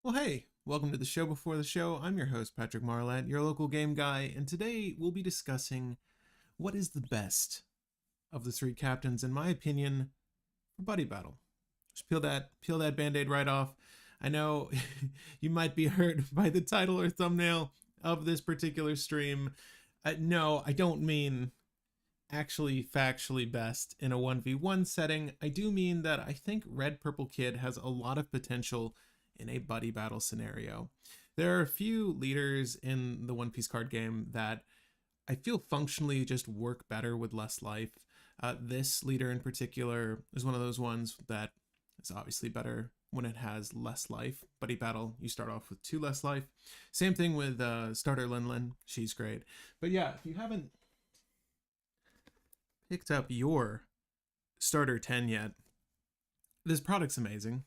Well, hey, welcome to the show before the show. I'm your host, Patrick Marlett, your local game guy, and today we'll be discussing what is the best of the three captains, in my opinion, for Buddy Battle. Just peel that band-aid right off. I know you might be hurt by the title or thumbnail of this particular stream. No, I don't mean actually factually best in a 1v1 setting. I do mean that I think Red Purple Kid has a lot of potential in a buddy battle scenario. There are a few leaders in the One Piece card game that I feel functionally just work better with less life. This leader in particular is one of those ones that is obviously better when it has less life. Buddy battle, you start off with 2 less life. Same thing with starter Lin. She's great. But yeah, if you haven't picked up your starter 10 yet, this product's amazing.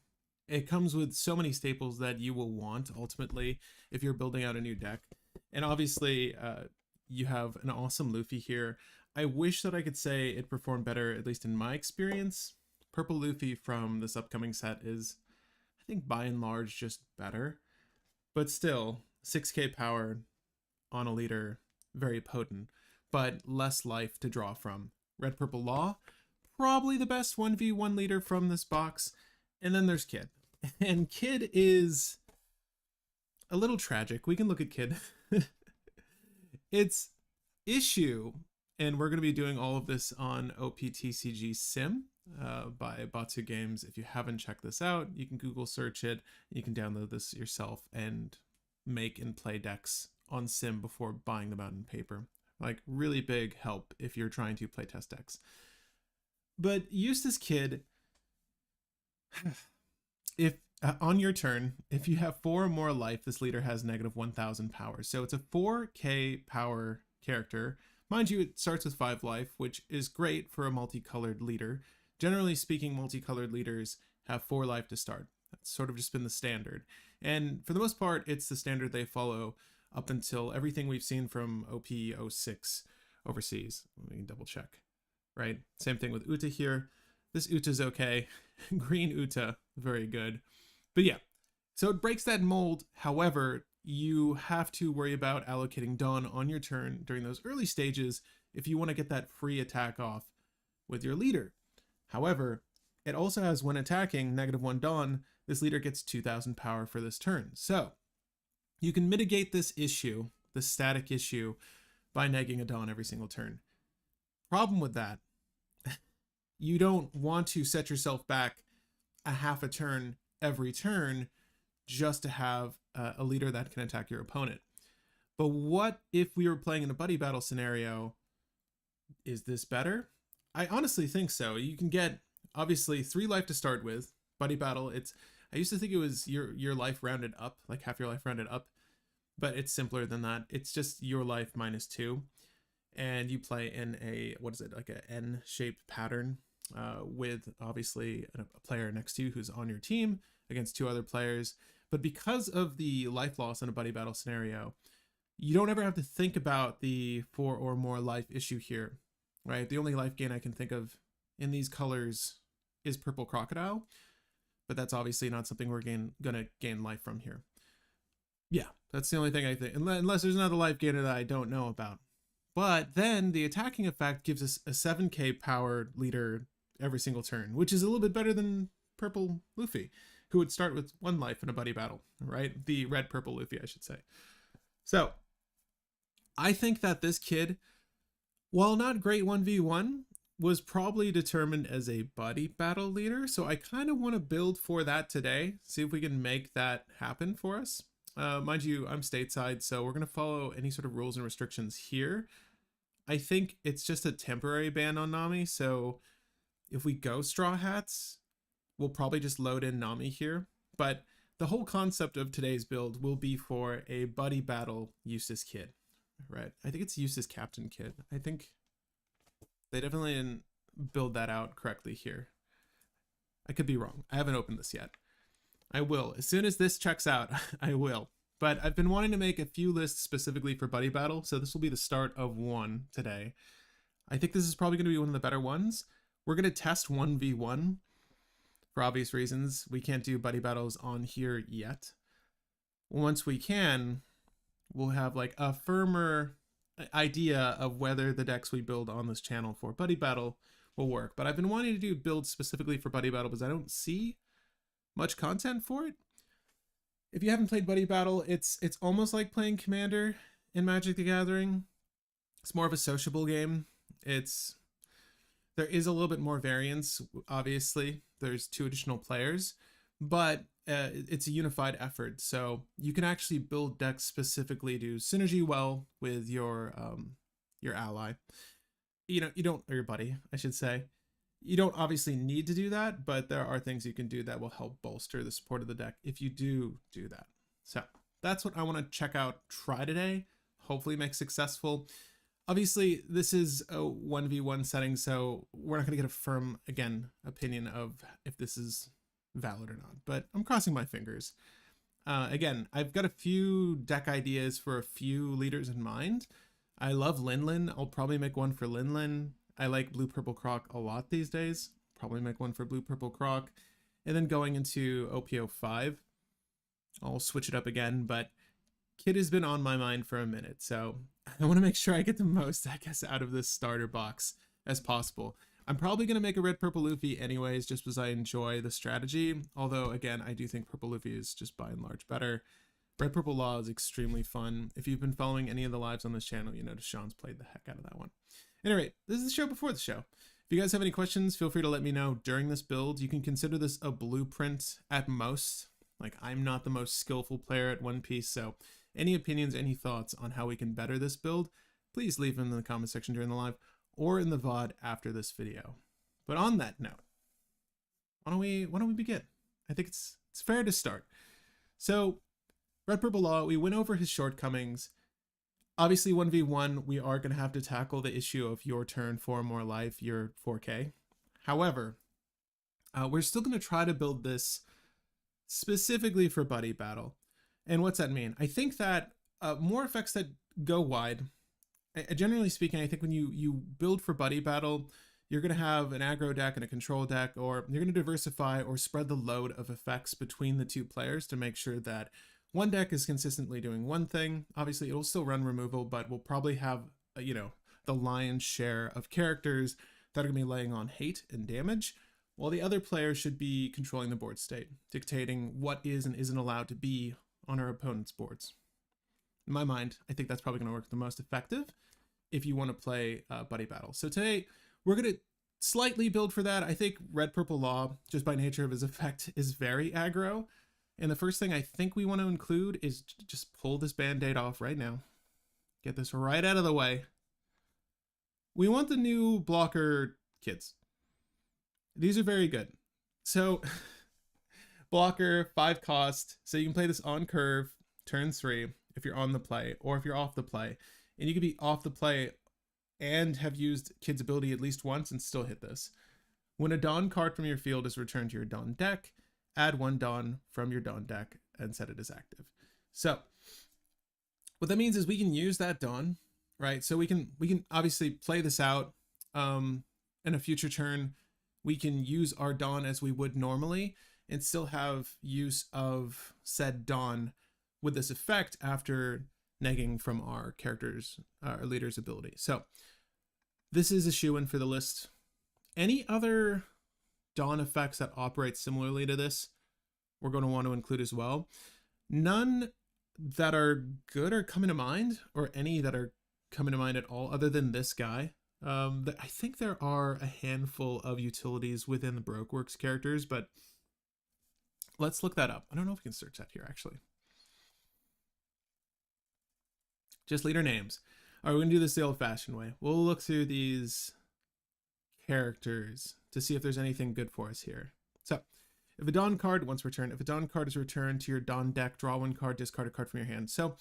It comes with so many staples that you will want ultimately if you're building out a new deck. And obviously, you have an awesome Luffy here. I wish that I could say it performed better, at least in my experience. Purple Luffy from this upcoming set is, I think, by and large, just better. But still, 6k power on a leader, very potent, but less life to draw from. Red Purple Law, probably the best 1v1 leader from this box. And then there's Kid. And Kid is a little tragic. We can look at Kid. It's issue, and we're going to be doing all of this on OPTCG Sim by Batsu Games. If you haven't checked this out, you can Google search it. You can download this yourself and make and play decks on Sim before buying them out in paper. Like, really big help if you're trying to play test decks. But Eustass Kid, if on your turn, if you have 4 or more life, this leader has negative 1000 power. So it's a 4k power character. Mind you, it starts with 5 life, which is great for a multicolored leader. Generally speaking, multicolored leaders have 4 life to start. That's sort of just been the standard. And for the most part, it's the standard they follow up until everything we've seen from OP06 overseas. Let me double check. Right? Same thing with Uta here. This Uta's okay. Green Uta, very good. But yeah, so it breaks that mold. However, you have to worry about allocating Dawn on your turn during those early stages if you want to get that free attack off with your leader. However, it also has, when attacking, -1 Dawn, this leader gets 2000 power for this turn. So you can mitigate this issue, the static issue, by negging a Dawn every single turn. Problem with that, you don't want to set yourself back a half a turn every turn just to have a leader that can attack your opponent. But what if we were playing in a buddy battle scenario? Is this better? I honestly think so. You can get, obviously, 3 life to start with. Buddy battle, I used to think it was your life rounded up, like half your life rounded up, but it's simpler than that. It's just your life -2. And you play in a, what is it, like a N-shaped pattern with obviously a player next to you who's on your team against 2 other players. But because of the life loss in a buddy battle scenario, you don't ever have to think about the 4 or more life issue here, right? The only life gain I can think of in these colors is Purple Crocodile, but that's obviously not something we're gonna gain life from here. Yeah, that's the only thing I think, unless there's another life gainer that I don't know about. But then the attacking effect gives us a 7k power leader every single turn, which is a little bit better than Purple Luffy, who would start with 1 life in a buddy battle, right? The Red Purple Luffy, I should say. So I think that this Kid, while not great 1v1, was probably determined as a buddy battle leader. So I kind of want to build for that today, see if we can make that happen for us. Mind you, I'm stateside, so we're going to follow any sort of rules and restrictions here. I think it's just a temporary ban on Nami, so if we go Straw Hats, we'll probably just load in Nami here. But the whole concept of today's build will be for a buddy battle Eustass Kid, right? I think it's Eustass Captain Kid. I think they definitely didn't build that out correctly here. I could be wrong. I haven't opened this yet. I will. As soon as this checks out, I will. But I've been wanting to make a few lists specifically for buddy battle, so this will be the start of one today. I think this is probably going to be one of the better ones. We're going to test 1v1 for obvious reasons. We can't do buddy battles on here yet. once we can, we'll have like a firmer idea of whether the decks we build on this channel for Buddy Battle will work. But I've been wanting to do builds specifically for Buddy Battle because I don't see much content for it. If you haven't played Buddy Battle, it's almost like playing Commander in Magic the Gathering. It's more of a sociable game. There is a little bit more variance, obviously. There's 2 additional players, but it's a unified effort. So you can actually build decks specifically to synergy well with your ally. You don't, or your buddy, I should say. You don't obviously need to do that, but there are things you can do that will help bolster the support of the deck if you do that. So that's what I want to check out, try today, hopefully make successful. Obviously, this is a 1v1 setting, so we're not going to get a firm, again, opinion of if this is valid or not, but I'm crossing my fingers. Again, I've got a few deck ideas for a few leaders in mind. I love Linlin. I'll probably make one for Linlin. I like Blue Purple Croc a lot these days. Probably make one for Blue Purple Croc. And then going into OPO5, I'll switch it up again, but Kid has been on my mind for a minute, so I want to make sure I get the most, I guess, out of this starter box as possible. I'm probably going to make a Red Purple Luffy anyways, just because I enjoy the strategy. Although, again, I do think Purple Luffy is just by and large better. Red Purple Law is extremely fun. If you've been following any of the lives on this channel, you notice Sean's played the heck out of that one. Anyway, this is the show before the show. If you guys have any questions, feel free to let me know during this build. You can consider this a blueprint at most. Like, I'm not the most skillful player at One Piece, so any opinions, any thoughts on how we can better this build, please leave them in the comment section during the live or in the VOD after this video. But on that note, why don't we begin? I think it's fair to start. So, Red Purple Law, we went over his shortcomings. Obviously, 1v1, we are going to have to tackle the issue of your turn, 4 more life, your 4K. However, we're still going to try to build this specifically for Buddy Battle. And what's that mean? I think that more effects that go wide, generally speaking, I think when you build for Buddy Battle, you're going to have an aggro deck and a control deck, or you're going to diversify or spread the load of effects between the 2 players to make sure that one deck is consistently doing one thing. Obviously, it'll still run removal, but we'll probably have, the lion's share of characters that are going to be laying on hate and damage, while the other player should be controlling the board state, dictating what is and isn't allowed to be on our opponent's boards. In my mind, I think that's probably going to work the most effective if you want to play Buddy Battle. So today, we're going to slightly build for that. I think Red Purple Law, just by nature of his effect, is very aggro. And the first thing I think we want to include is just pull this band-aid off right now. Get this right out of the way. We want the new blocker kids. These are very good. So, blocker, 5 cost. So you can play this on curve, turn 3, if you're on the play, or if you're off the play. And you can be off the play and have used Kid's ability at least once and still hit this. When a Dawn card from your field is returned to your Dawn deck, add 1 Dawn from your Dawn deck and set it as active. So what that means is we can use that Dawn, right? So we can obviously play this out in a future turn. We can use our Dawn as we would normally and still have use of said Dawn with this effect after negging from our leader's ability. So this is a shoo-in for the list. Any other Dawn effects that operate similarly to this, we're going to want to include as well. None that are good are coming to mind, or any that are coming to mind at all other than this guy. I think there are a handful of utilities within the Brokeworks characters, but let's look that up. I don't know if we can search that here, actually. Just leader names. All right, we're going to do this the old-fashioned way. We'll look through these characters to see if there's anything good for us here. So, if a Dawn card, once returned, if a Dawn card is returned to your Dawn deck, draw 1 card, discard a card from your hand. So,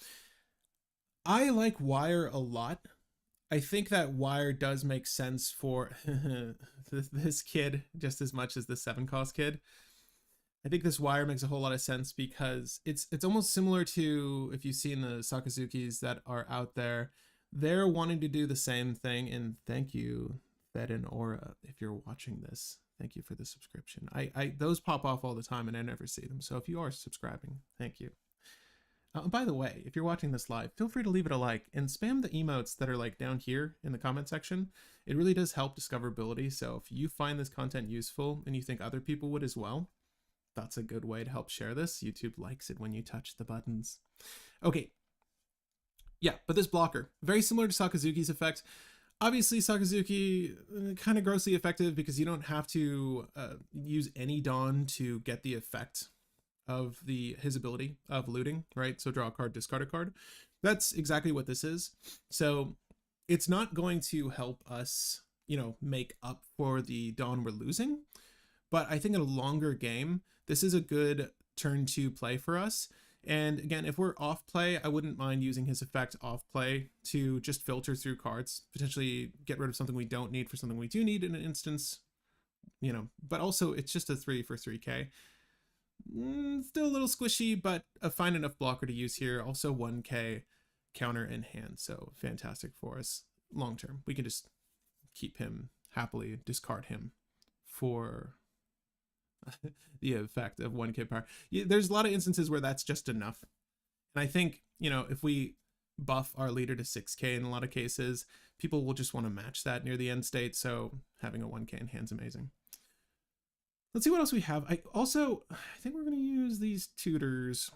I like Wire a lot. I think that Wire does make sense for this kid just as much as the 7-cost kid. I think this Wire makes a whole lot of sense because it's almost similar to, if you've seen the Sakazukis that are out there, they're wanting to do the same thing. And thank you, Fed and Aura, if you're watching this. Thank you for the subscription. Those pop off all the time and I never see them. So if you are subscribing, thank you. By the way, if you're watching this live, feel free to leave it a like and spam the emotes that are like down here in the comment section. It really does help discoverability. So if you find this content useful and you think other people would as well, that's a good way to help share this. YouTube likes it when you touch the buttons. Okay. Yeah, but this blocker, very similar to Sakazuki's effect. Obviously, Sakazuki kind of grossly effective because you don't have to use any Dawn to get the effect of his ability of looting, right? So draw a card, discard a card. That's exactly what this is. So it's not going to help us, make up for the Dawn we're losing. But I think in a longer game, this is a good turn 2 play for us. And again, if we're off play, I wouldn't mind using his effect off play to just filter through cards, potentially get rid of something we don't need for something we do need in an instance, but also it's just a 3 for 3k. Still a little squishy, but a fine enough blocker to use here. Also 1k counter in hand, so fantastic for us long term. We can just keep him happily, discard him for the effect of 1k power. There's a lot of instances where that's just enough. And I think, if we buff our leader to 6k in a lot of cases, people will just want to match that near the end state, so having a 1k in hand's amazing. Let's see what else we have. I think we're going to use these tutors.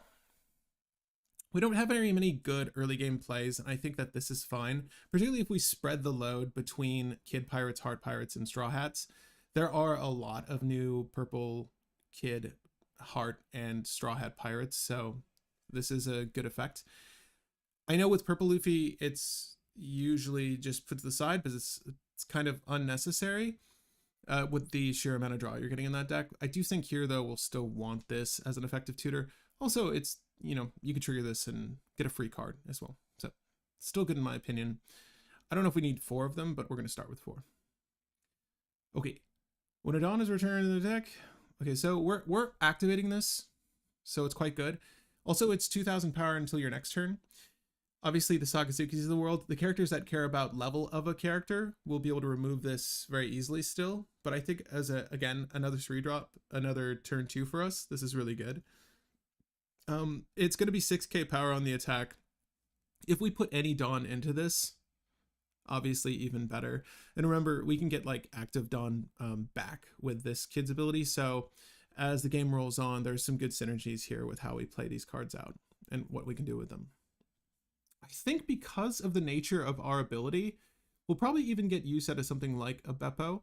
We don't have very many good early game plays, and I think that this is fine, particularly if we spread the load between Kid Pirates, Heart Pirates, and Straw Hats. There are a lot of new Purple Kid, Heart, and Straw Hat Pirates, so this is a good effect. I know with Purple Luffy, it's usually just put to the side because it's kind of unnecessary. With the sheer amount of draw you're getting in that deck. I do think here, though, we'll still want this as an effective tutor. Also, it's, you can trigger this and get a free card as well. So, still good in my opinion. I don't know if we need 4 of them, but we're going to start with 4. Okay. When a Dawn is returned to the deck, okay, so we're activating this, so it's quite good. Also, it's 2,000 power until your next turn. Obviously, the Sakazukis of the world, the characters that care about level of a character will be able to remove this very easily still. But I think as again, another 3-drop, another turn 2 for us, this is really good. It's going to be 6k power on the attack. If we put any Dawn into this, obviously even better. And remember, we can get like active Dawn back with this kid's ability. So as the game rolls on, there's some good synergies here with how we play these cards out and what we can do with them. I think because of the nature of our ability, we'll probably even get use out of something like a Beppo.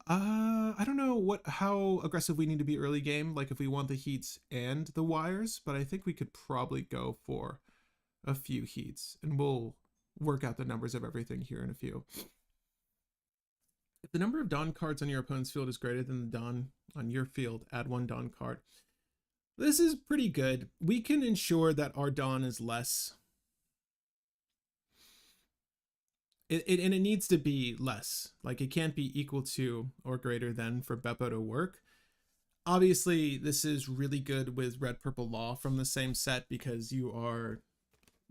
I don't know how aggressive we need to be early game, like if we want the heats and the wires, but I think we could probably go for a few heats, and we'll work out the numbers of everything here in a few. If the number of Dawn cards on your opponent's field is greater than the Dawn on your field, add 1 Dawn card. This is pretty good. We can ensure that our Dawn is less. And it needs to be less. Like, it can't be equal to or greater than for Beppo to work. Obviously, this is really good with Red Purple Law from the same set because you're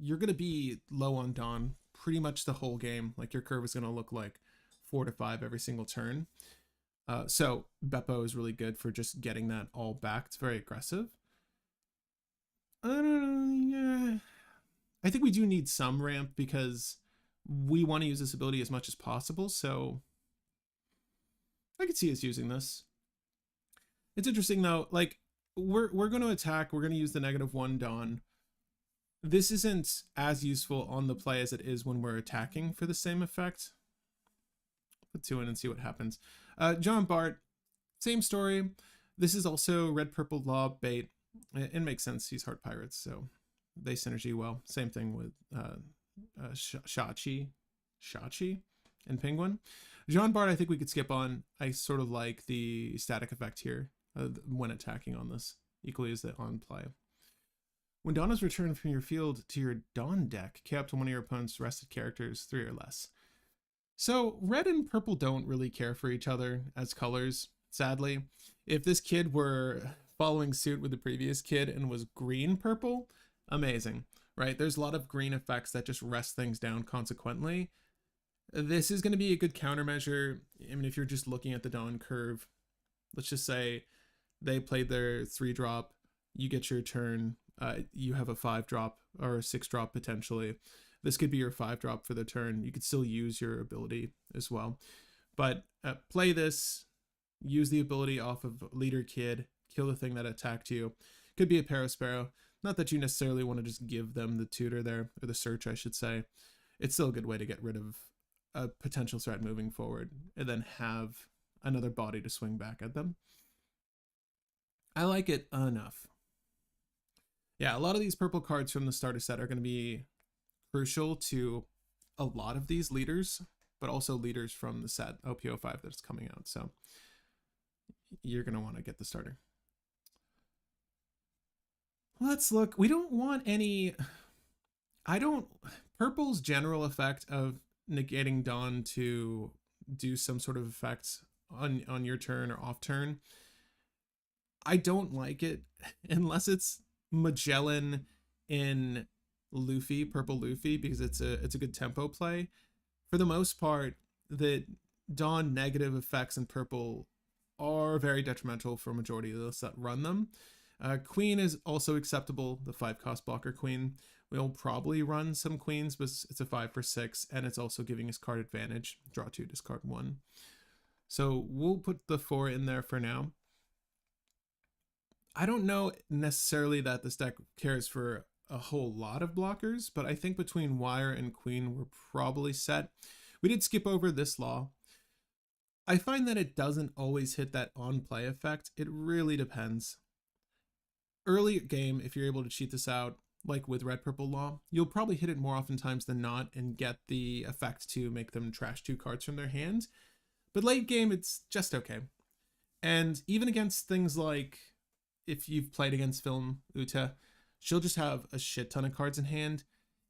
going to be low on Dawn pretty much the whole game. Like, your curve is going to look like 4 to 5 every single turn. So Beppo is really good for just getting that all back. It's very aggressive. I don't know, yeah. I think we do need some ramp because we want to use this ability as much as possible, so I could see us using this. It's interesting though, like we're going to attack, we're going to use the -1 Dawn. This isn't as useful on the play as it is when we're attacking for the same effect. Put 2 in and see what happens. John Bart, same story. This is also Red Purple Law bait. It makes sense. He's Heart Pirates, so they synergy well. Same thing with Shachi and Penguin. Jean Bart, I think we could skip on. I sort of like the static effect here when attacking on this, equally as the on play. When Dawn is returned from your field to your Dawn deck, K up to one of your opponent's rested characters, 3 or less. So red and purple don't really care for each other as colors, sadly. If this kid were following suit with the previous kid and was green purple, amazing, right? There's a lot of green effects that just rest things down consequently. This is going to be a good countermeasure. I mean, if you're just looking at the Dawn curve, let's just say they played their 3-drop, you get your turn. You have a 5-drop or a 6-drop potentially. This could be your 5-drop for the turn. You could still use your ability as well. But play this, use the ability off of Leader Kid, kill the thing that attacked you. Could be a Parasparrow. Not that you necessarily want to just give them the tutor there, or the search, I should say. It's still a good way to get rid of a potential threat moving forward, and then have another body to swing back at them. I like it enough. Yeah, a lot of these purple cards from the starter set are going to be crucial to a lot of these leaders, but also leaders from the set OP05 that's coming out. So you're going to want to get the starter. Let's look. We don't want any... Purple's general effect of negating Dawn to do some sort of effect on your turn or off turn, I don't like it unless it's Magellan in Luffy, Purple Luffy, because it's a good tempo play. For the most part, the Dawn negative effects in Purple are very detrimental for a majority of those that run them. Queen is also acceptable, the 5-cost blocker Queen. We'll probably run some Queens, but it's a 5 for 6, and it's also giving us card advantage. Draw 2, discard 1. So we'll put the 4 in there for now. I don't know necessarily that this deck cares for a whole lot of blockers, but I think between Wire and Queen, we're probably set. We did skip over this law. I find that it doesn't always hit that on-play effect. It really depends. Early game, if you're able to cheat this out, like with Red Purple Law, you'll probably hit it more oftentimes than not and get the effect to make them trash 2 cards from their hand. But late game, it's just okay. And even against things like, if you've played against Film Uta, she'll just have a shit ton of cards in hand.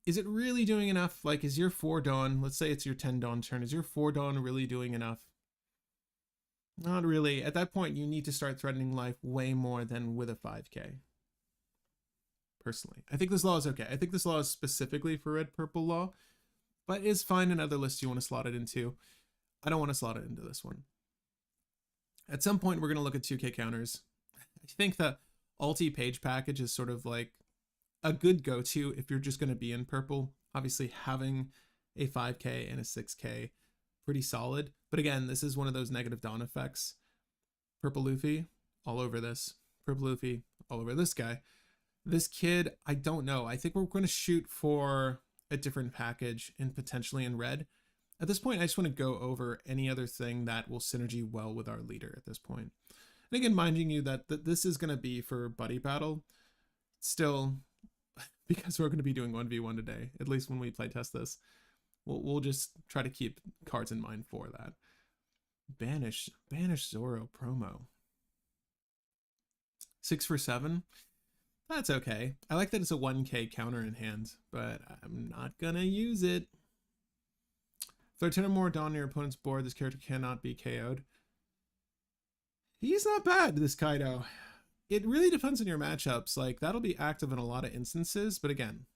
Is it really doing enough? Like, is your 4 Dawn, let's say it's your 10 Dawn turn, is your 4 Dawn really doing enough? Not really. At that point, you need to start threatening life way more than with a 5k. Personally, I think this law is okay. I think this law is specifically for Red Purple Law, but is fine in other lists you want to slot it into. I don't want to slot it into this one. At some point, we're going to look at 2k counters. I think the Alti Page package is sort of like a good go-to if you're just going to be in purple. Obviously, having a 5k and a 6k, pretty solid. But again, this is one of those negative Dawn effects. Purple Luffy, all over this. Purple Luffy, all over this guy. This kid, I don't know. I think we're going to shoot for a different package and potentially in red. At this point, I just want to go over any other thing that will synergy well with our leader at this point. And again, minding you that this is going to be for buddy battle. Still, because we're going to be doing 1v1 today, at least when we play test this, we'll just try to keep cards in mind for that. Banish Zoro promo. 6 for 7. That's okay. I like that it's a 1k counter in hand, but I'm not gonna use it. If there are 10 or more Dawn on your opponent's board, this character cannot be KO'd. He's not bad, this Kaido. It really depends on your matchups. Like, that'll be active in a lot of instances, but again,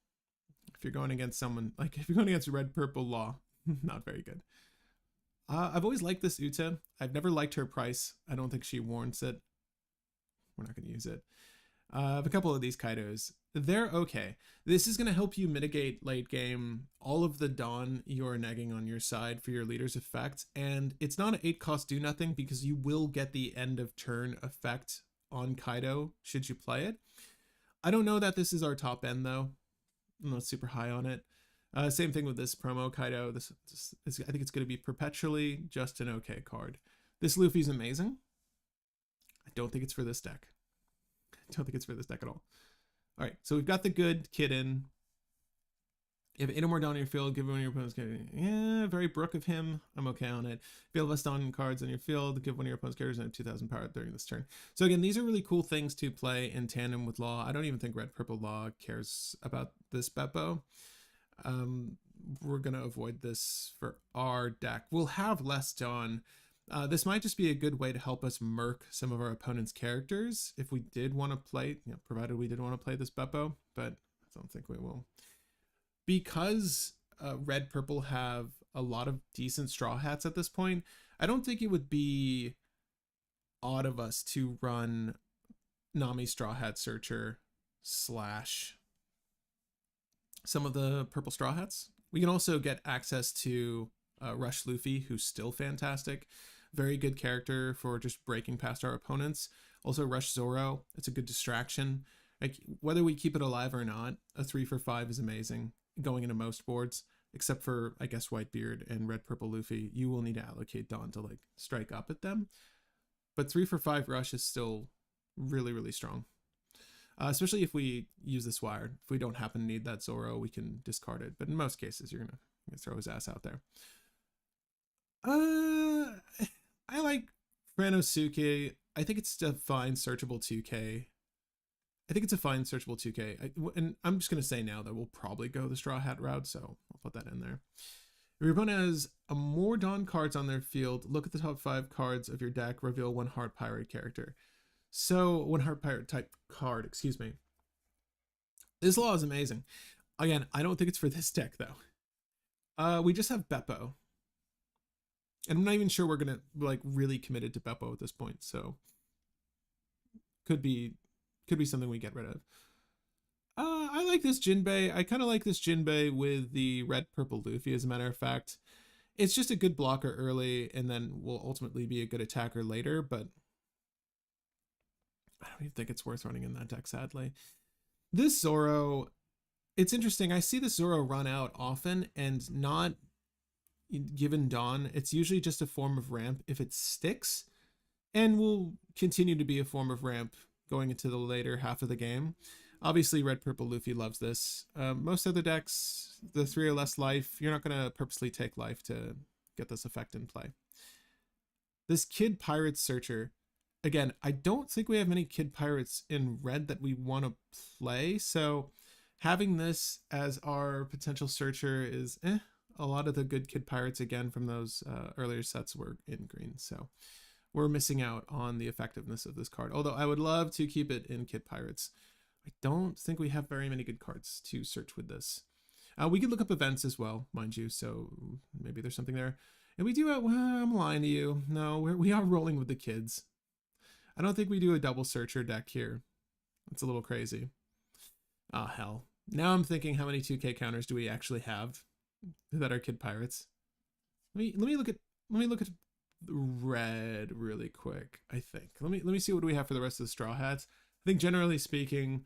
if you're going against someone, like if you're going against Red Purple Law, not very good. I've always liked this Uta. I've never liked her price. I don't think she warrants it. We're not going to use it. I have a couple of these Kaidos. They're okay. This is going to help you mitigate late game all of the Dawn you're negging on your side for your leader's effect. And it's not an 8-cost do nothing because you will get the end of turn effect on Kaido should you play it. I don't know that this is our top end though. I'm not super high on it. Same thing with this promo Kaido. I think it's going to be perpetually just an okay card. This Luffy's amazing. I don't think it's for this deck. I don't think it's for this deck at all. All right, so we've got the good kid in. If 8 or more Dawn on your field, give one of your opponent's characters. Yeah, very Brook of him. I'm okay on it. If you have less Dawn cards on your field, give one of your opponent's characters and 2,000 power during this turn. So again, these are really cool things to play in tandem with Law. I don't even think Red Purple Law cares about this Beppo. We're going to avoid this for our deck. We'll have less Dawn. This might just be a good way to help us murk some of our opponent's characters if we did want to play, provided we did want to play this Beppo, but I don't think we will. Because Red Purple have a lot of decent Straw Hats at this point, I don't think it would be odd of us to run Nami Straw Hat Searcher slash some of the purple Straw Hats. We can also get access to Rush Luffy, who's still fantastic. Very good character for just breaking past our opponents. Also Rush Zoro, it's a good distraction. Like, whether we keep it alive or not, a 3 for 5 is amazing going into most boards, except for, I guess, Whitebeard and Red Purple Luffy. You will need to allocate Dawn to like strike up at them. But 3 for 5 Rush is still really, really strong. Especially if we use this wire. If we don't happen to need that Zoro, we can discard it. But in most cases, you're gonna throw his ass out there. I like Franosuke. I think it's a fine searchable 2K. I think it's a fine searchable 2K. And I'm just gonna say now that we'll probably go the Straw Hat route, so I'll put that in there. If your opponent has more Dawn cards on their field, look at the top 5 cards of your deck, reveal 1 Heart Pirate character. So 1 Heart Pirate type card, excuse me. This law is amazing. Again, I don't think it's for this deck though. We just have Beppo. And I'm not even sure we're gonna like really committed to Beppo at this point, so could be something we get rid of. I like this Jinbei. I kind of like this Jinbei with the Red Purple Luffy, as a matter of fact. It's just a good blocker early, and then will ultimately be a good attacker later, but I don't even think it's worth running in that deck, sadly. This Zoro, it's interesting. I see this Zoro run out often and not given Dawn. It's usually just a form of ramp if it sticks, and will continue to be a form of ramp going into the later half of the game. Obviously, Red Purple Luffy loves this. Most other decks, the 3 or less life, you're not going to purposely take life to get this effect in play. This Kid Pirate Searcher, again, I don't think we have many Kid Pirates in red that we want to play, so having this as our potential searcher is a lot of the good Kid Pirates, again, from those earlier sets were in green, so we're missing out on the effectiveness of this card. Although I would love to keep it in Kid Pirates. I don't think we have very many good cards to search with this. We could look up events as well, mind you, so maybe there's something there. And we do, well, I'm lying to you. No, we are rolling with the kids. I don't think we do a double searcher deck here. It's a little crazy. Oh, hell. Now I'm thinking, how many 2K counters do we actually have that are Kid Pirates? Let me look at red really quick. I think let me see what do we have for the rest of the Straw Hats. I think generally speaking,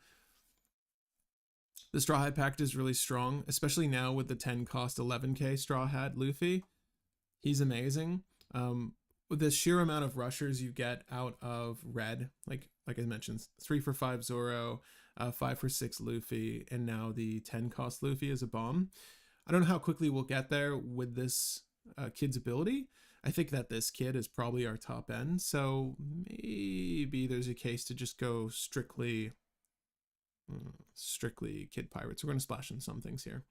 the Straw Hat pact is really strong, especially now with the 10 cost 11k Straw Hat Luffy. He's amazing. With the sheer amount of rushers you get out of red, like I mentioned, 3 for 5 Zoro, 5 for 6 Luffy, and now the 10 cost Luffy is a bomb. I don't know how quickly we'll get there with this kid's ability. I think that this kid is probably our top end, so maybe there's a case to just go strictly Kid Pirates. We're going to splash in some things here.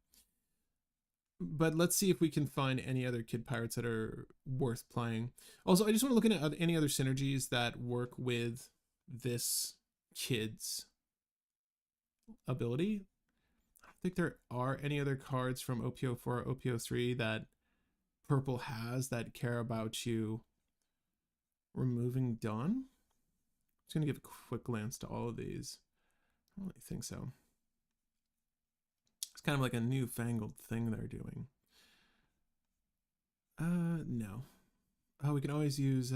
But let's see if we can find any other Kid Pirates that are worth playing. Also, I just want to look at any other synergies that work with this kid's ability. I don't think there are any other cards from OPO4 or OPO3 that Purple has that care about you removing Dawn. I'm just going to give a quick glance to all of these. I don't really think so. It's kind of like a newfangled thing they're doing. No. Oh, we can always use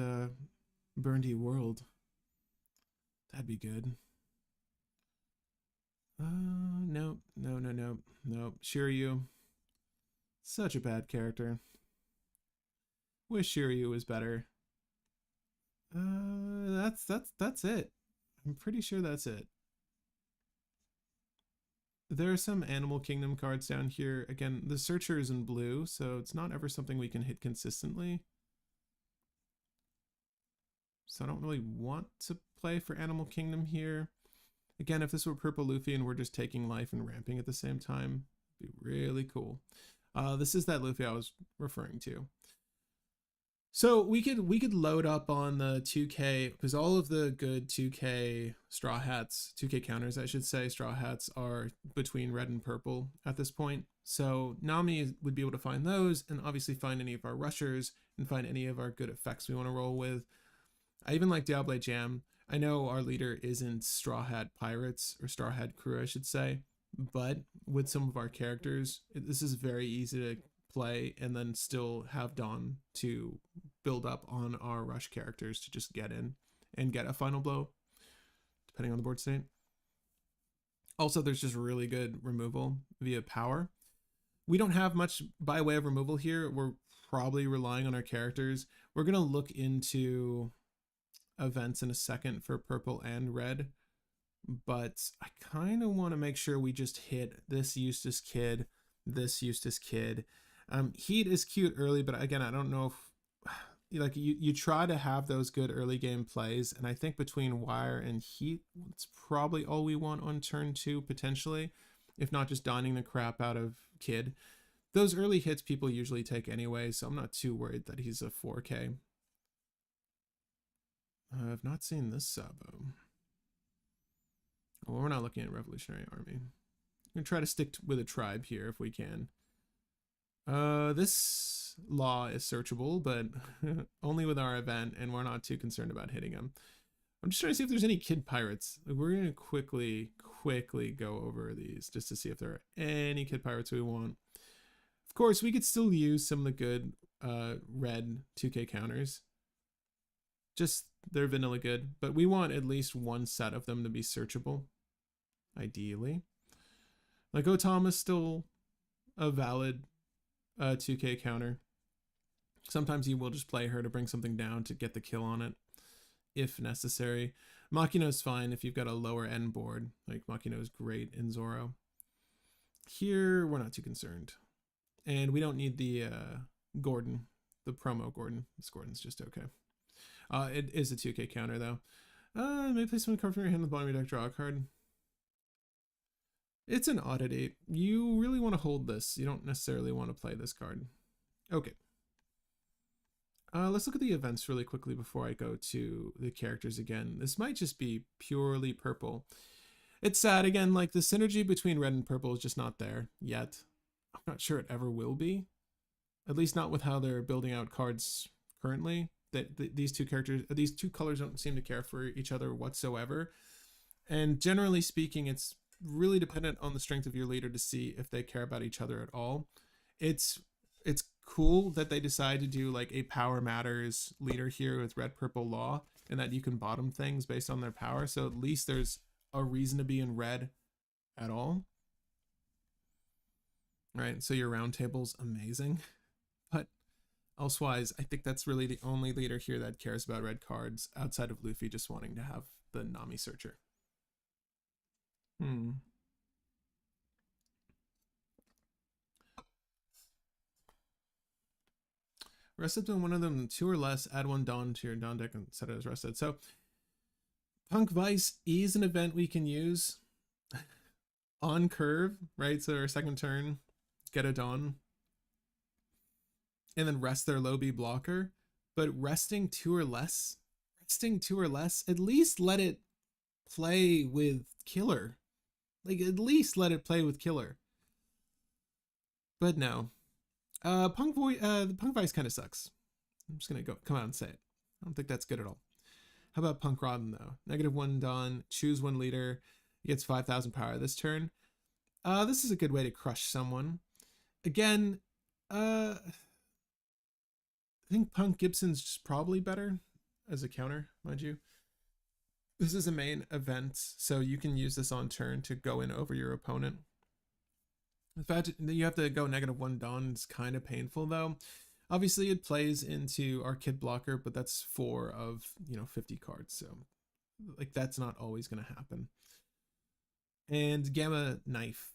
Burndy World. That'd be good. No. Shiryu. Such a bad character. Wish Shiryu was better. That's it. I'm pretty sure that's it. There are some Animal Kingdom cards down here. Again, the Searcher is in blue, so it's not ever something we can hit consistently. So I don't really want to play for Animal Kingdom here. Again, if this were Purple Luffy and we're just taking life and ramping at the same time, it'd be really cool. This is that Luffy I was referring to. So we could load up on the 2K, because all of the good 2K Straw Hats, 2K counters, I should say, Straw Hats are between red and purple at this point. So Nami would be able to find those and obviously find any of our rushers and find any of our good effects we want to roll with. I even like Diable Jam. I know our leader isn't Straw Hat Pirates, or Straw Hat Crew, I should say, but with some of our characters, this is very easy to play and then still have Dawn to build up on our rush characters to just get in and get a final blow, depending on the board state. Also, there's just really good removal via power. We don't have much by way of removal here. We're probably relying on our characters. We're going to look into events in a second for purple and red, but I kind of want to make sure we just hit this Eustass kid, this Eustass kid. Heat is cute early, but again, I don't know if like you try to have those good early game plays, and I think between Wire and Heat, it's probably all we want on turn 2 potentially, if not just donning the crap out of Kid. Those early hits people usually take anyway, so I'm not too worried that he's a 4K. I've not seen this sub. Well, we're not looking at Revolutionary Army. I'm gonna try to stick with a tribe here if we can. This law is searchable, but only with our event, and we're not too concerned about hitting him. I'm just trying to see if there's any kid pirates. We're gonna quickly go over these just to see if there are any kid pirates we want. Of course, we could still use some of the good red 2K counters. Just they're vanilla good, but we want at least one set of them to be searchable, ideally. Like Otam is still a valid 2K counter. Sometimes you will just play her to bring something down to get the kill on it, if necessary. Makino is fine if you've got a lower end board. Like Makino is great in Zoro. Here, we're not too concerned. And we don't need the Gordon, the promo Gordon. This Gordon's just okay. It is a 2K counter though. Maybe play someone card from your hand with the bottom of your deck, draw a card. It's an oddity. You really want to hold this. You don't necessarily want to play this card. Okay. Let's look at the events really quickly before I go to the characters again. This might just be purely purple. It's sad, again, like the synergy between red and purple is just not there yet. I'm not sure it ever will be. At least not with how they're building out cards currently. These two characters, these two colors don't seem to care for each other whatsoever. And generally speaking, it's really dependent on the strength of your leader to see if they care about each other at all. It's cool that they decide to do like a power matters leader here with red purple law, and that you can bottom things based on their power, so at least there's a reason to be in red at all. Right, so your round table's amazing, but elsewise I think that's really the only leader here that cares about red cards outside of Luffy just wanting to have the Nami searcher. Rested on one of them, 2 or less, add 1 Dawn to your Dawn deck and set it as rested. So Punk Vice is an event we can use on curve, right? So our second turn, get a Dawn, and then rest their low B blocker. But resting 2 or less, at least let it play with Killer. Like, at least let it play with Killer. But no. The Punk Vice kind of sucks. I'm just gonna come out and say it. I don't think that's good at all. How about Punk Rodden though? -1 Dawn, choose 1 leader, he gets 5,000 power this turn. This is a good way to crush someone. Again, I think Punk Gibson's just probably better as a counter, mind you. This is a main event, so you can use this on turn to go in over your opponent. The fact that you have to go -1 Dawn is kind of painful though. Obviously it plays into our kid blocker, but that's 4 of 50 cards, so like that's not always going to happen. And Gamma Knife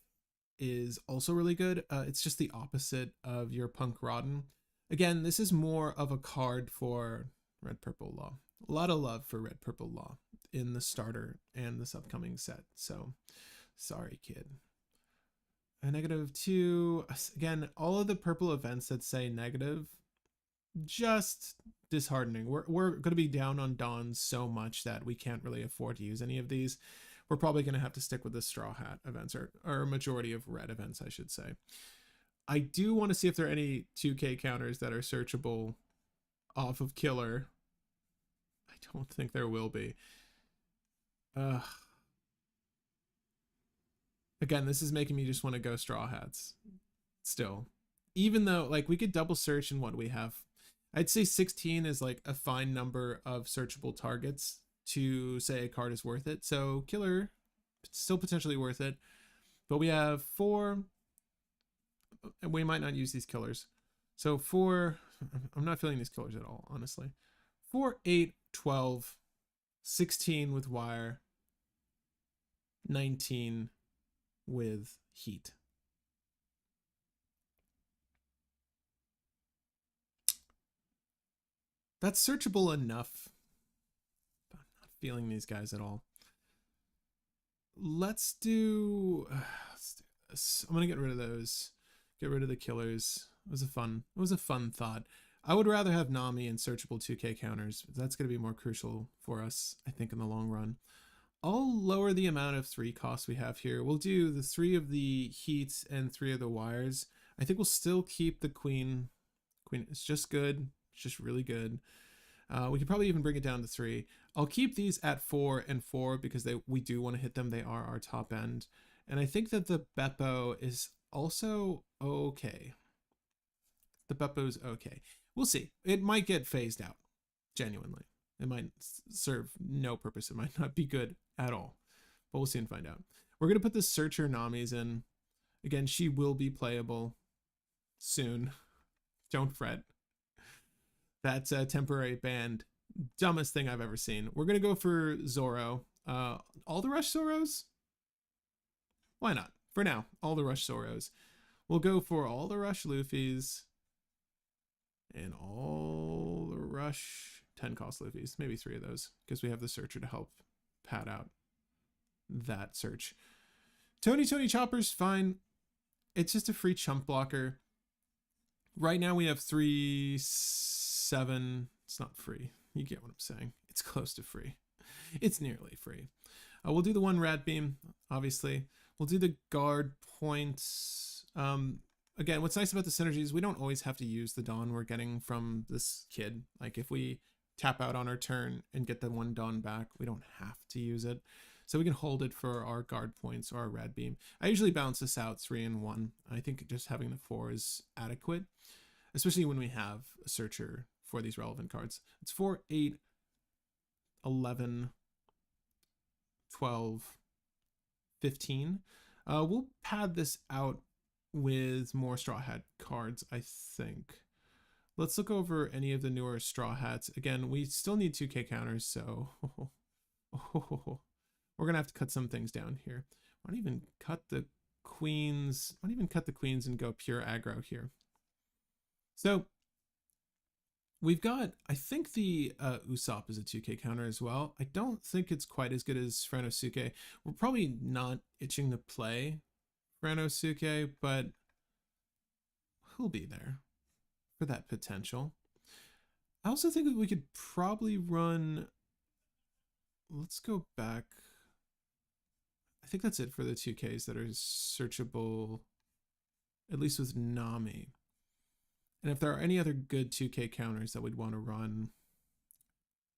is also really good. It's just the opposite of your Punk Rodden. Again, this is more of a card for Red Purple Law. A lot of love for Red Purple Law in the starter and this upcoming set, so sorry kid. A -2, again, all of the purple events that say negative, just disheartening. We're going to be down on Dawn so much that we can't really afford to use any of these. We're probably going to have to stick with the Straw Hat events, or a majority of red events, I should say. I do want to see if there are any 2K counters that are searchable off of Killer. I don't think there will be. Uh, again, this is making me just want to go Straw Hats still. Even though, like, we could double search, and what do we have? I'd say 16 is like a fine number of searchable targets to say a card is worth it. So killer, still potentially worth it. But we have 4, and we might not use these killers. So 4, I'm not feeling these killers at all, honestly. 4, 8, 12, 16 with wire, 19 with heat. That's searchable enough. I'm not feeling these guys at all. Let's do this. I'm gonna get rid of those. Get rid of the killers. It was a fun thought. I would rather have Nami and searchable 2k counters. That's gonna be more crucial for us, I think, in the long run. I'll lower the amount of 3 costs we have here. We'll do the 3 of the heats and 3 of the wires. I think we'll still keep the queen. Queen is just good. It's just really good. We could probably even bring it down to 3. I'll keep these at 4 and 4 because we do want to hit them. They are our top end. And I think that the Beppo is also okay. The Beppo's okay. We'll see. It might get phased out, genuinely. It might serve no purpose. It might not be good at all. But we'll soon find out. We're going to put the Searcher Namis in. Again, she will be playable soon. Don't fret. That's a temporary band. Dumbest thing I've ever seen. We're going to go for Zoro. All the Rush Zoros? Why not? For now, all the Rush Zoros. We'll go for all the Rush Luffys and all the Rush 10 cost Luffys. Maybe 3 of those because we have the Searcher to help pad out that search. Tony Chopper's fine. It's just a free chump blocker. Right now we have 3, 7. It's not free. You get what I'm saying. It's close to free. It's nearly free. We'll do the 1 Rad Beam, obviously. We'll do the guard points. Again, what's nice about the synergies, we don't always have to use the Dawn we're getting from this kid. Like if we tap out on our turn and get the 1 Dawn back, we don't have to use it. So we can hold it for our guard points or our Rad Beam. I usually balance this out 3 and 1. I think just having the 4 is adequate, especially when we have a Searcher for these relevant cards. It's 4, 8, 11, 12, 15. We'll pad this out with more Straw Hat cards, I think. Let's look over any of the newer Straw Hats. Again, we still need 2k counters, so we're gonna have to cut some things down here. Why don't even cut the queens? Why don't even cut the queens and go pure aggro here? So we've got, I think the Usopp is a 2k counter as well. I don't think it's quite as good as Franosuke. We're probably not itching to play Franosuke, but he'll be there for that potential. I also think that we could probably run, let's go back. I think that's it for the 2Ks that are searchable, at least with Nami. And if there are any other good 2K counters that we'd want to run,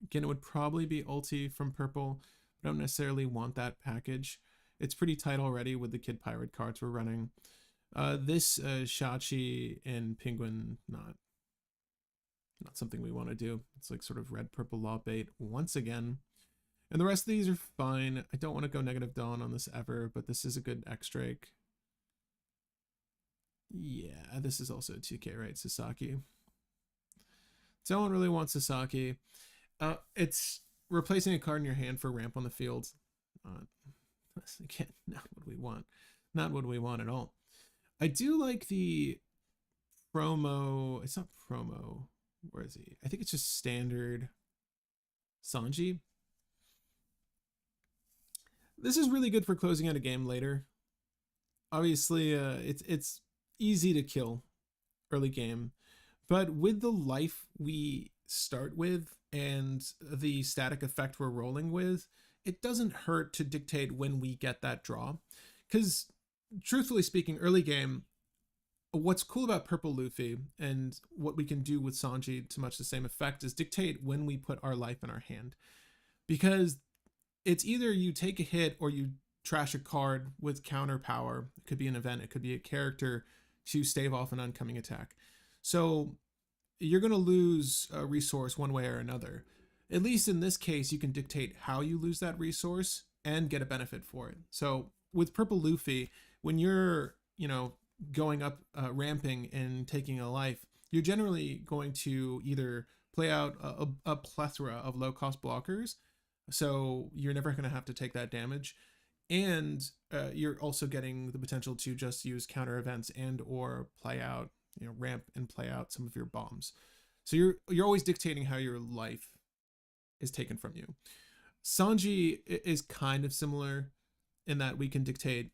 again, it would probably be ulti from purple. I don't necessarily want that package. It's pretty tight already with the Kid Pirate cards we're running. This Shachi and Penguin, not something we want to do. It's like sort of red purple law bait once again. And the rest of these are fine. I don't want to go negative Dawn on this ever, but this is a good X-Drake. Yeah, this is also a 2K, right? Sasaki. Don't really want Sasaki. It's replacing a card in your hand for ramp on the field. Again, not what we want. Not what we want at all. I do like the promo. It's not promo. Where is he? I think it's just standard Sanji. This is really good for closing out a game later. Obviously, it's easy to kill early game, but with the life we start with and the static effect we're rolling with, it doesn't hurt to dictate when we get that draw. Because truthfully speaking, early game, what's cool about Purple Luffy and what we can do with Sanji to much the same effect is dictate when we put our life in our hand. Because it's either you take a hit or you trash a card with counter power. It could be an event, it could be a character to stave off an oncoming attack. So you're going to lose a resource one way or another. At least in this case, you can dictate how you lose that resource and get a benefit for it. So with Purple Luffy, when you're, going up, ramping and taking a life, you're generally going to either play out a plethora of low cost blockers. So you're never going to have to take that damage. And you're also getting the potential to just use counter events and or play out, ramp and play out some of your bombs. So you're always dictating how your life is taken from you. Sanji is kind of similar in that we can dictate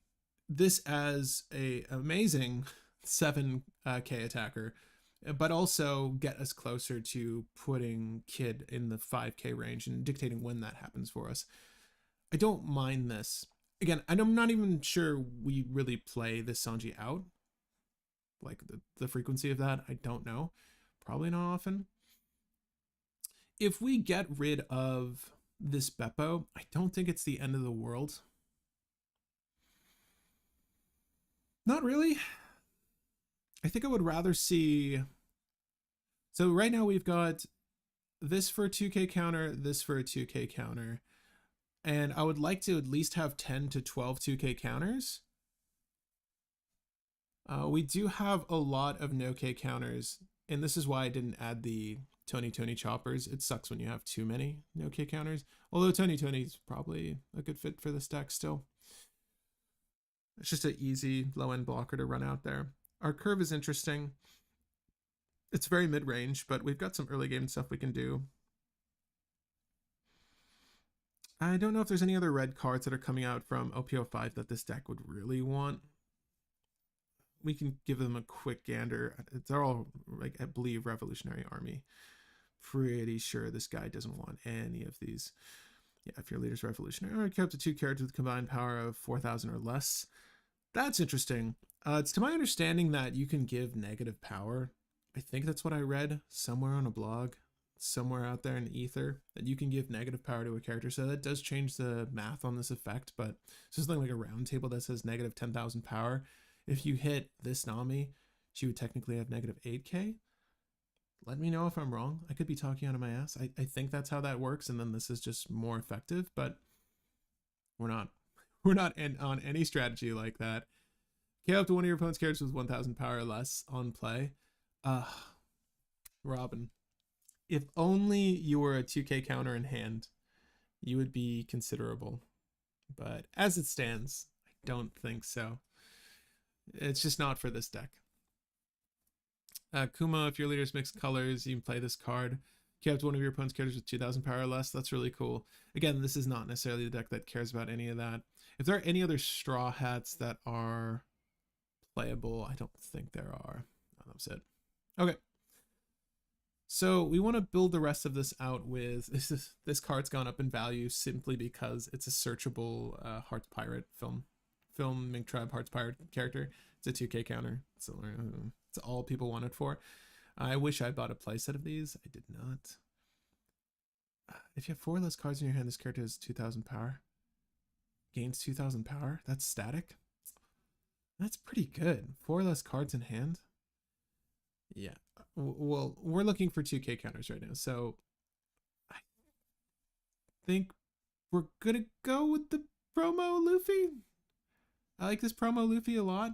this as a amazing 7k attacker, but also get us closer to putting Kid in the 5k range and dictating when that happens for us. I don't mind this. Again, I'm not even sure we really play this Sanji out. Like the frequency of that, I don't know. Probably not often. If we get rid of this Beppo, I don't think it's the end of the world. Not really. I think I would rather see... So right now we've got this for a 2k counter, this for a 2k counter. And I would like to at least have 10 to 12 2k counters. We do have a lot of no K counters, and this is why I didn't add the Tony choppers. It sucks when you have too many no K counters, although Tony is probably a good fit for this deck still. It's just an easy low-end blocker to run out there. Our curve is interesting. It's very mid-range, but we've got some early game stuff we can do. I don't know if there's any other red cards that are coming out from OP05 that this deck would really want. We can give them a quick gander. They're all, like, I believe, Revolutionary Army. Pretty sure this guy doesn't want any of these. Yeah, if your leader's Revolutionary, kept to 2 characters with combined power of 4,000 or less. That's interesting. It's to my understanding that you can give negative power. I think that's what I read somewhere on a blog, somewhere out there in the ether, that you can give negative power to a character. So that does change the math on this effect, but it's something like a round table that says negative 10,000 power. If you hit this Nami, she would technically have negative 8k. Let me know if I'm wrong. I could be talking out of my ass. I think that's how that works, and then this is just more effective, but we're not on any strategy like that. KO up to one of your opponent's characters with 1,000 power or less on play. Robin, if only you were a 2k counter in hand, you would be considerable. But as it stands, I don't think so. It's just not for this deck. Kuma, if your leader's mixed colors, you can play this card. KO up to one of your opponent's characters with 2,000 power or less. That's really cool. Again, this is not necessarily the deck that cares about any of that. If there are any other Straw Hats that are playable, I don't think there are. Oh, that was it. Okay. So we want to build the rest of this out with this card's gone up in value simply because it's a searchable Hearts Pirate film Mink Tribe Hearts Pirate character. It's a 2k counter. So it's all people wanted for. I wish I bought a playset of these. I did not. If you have 4 less cards in your hand, this character has 2,000 power. Gains 2,000 power. That's static. That's pretty good. 4 less cards in hand. Yeah. Well, we're looking for 2k counters right now, so I think we're gonna go with the promo Luffy. I like this promo Luffy a lot.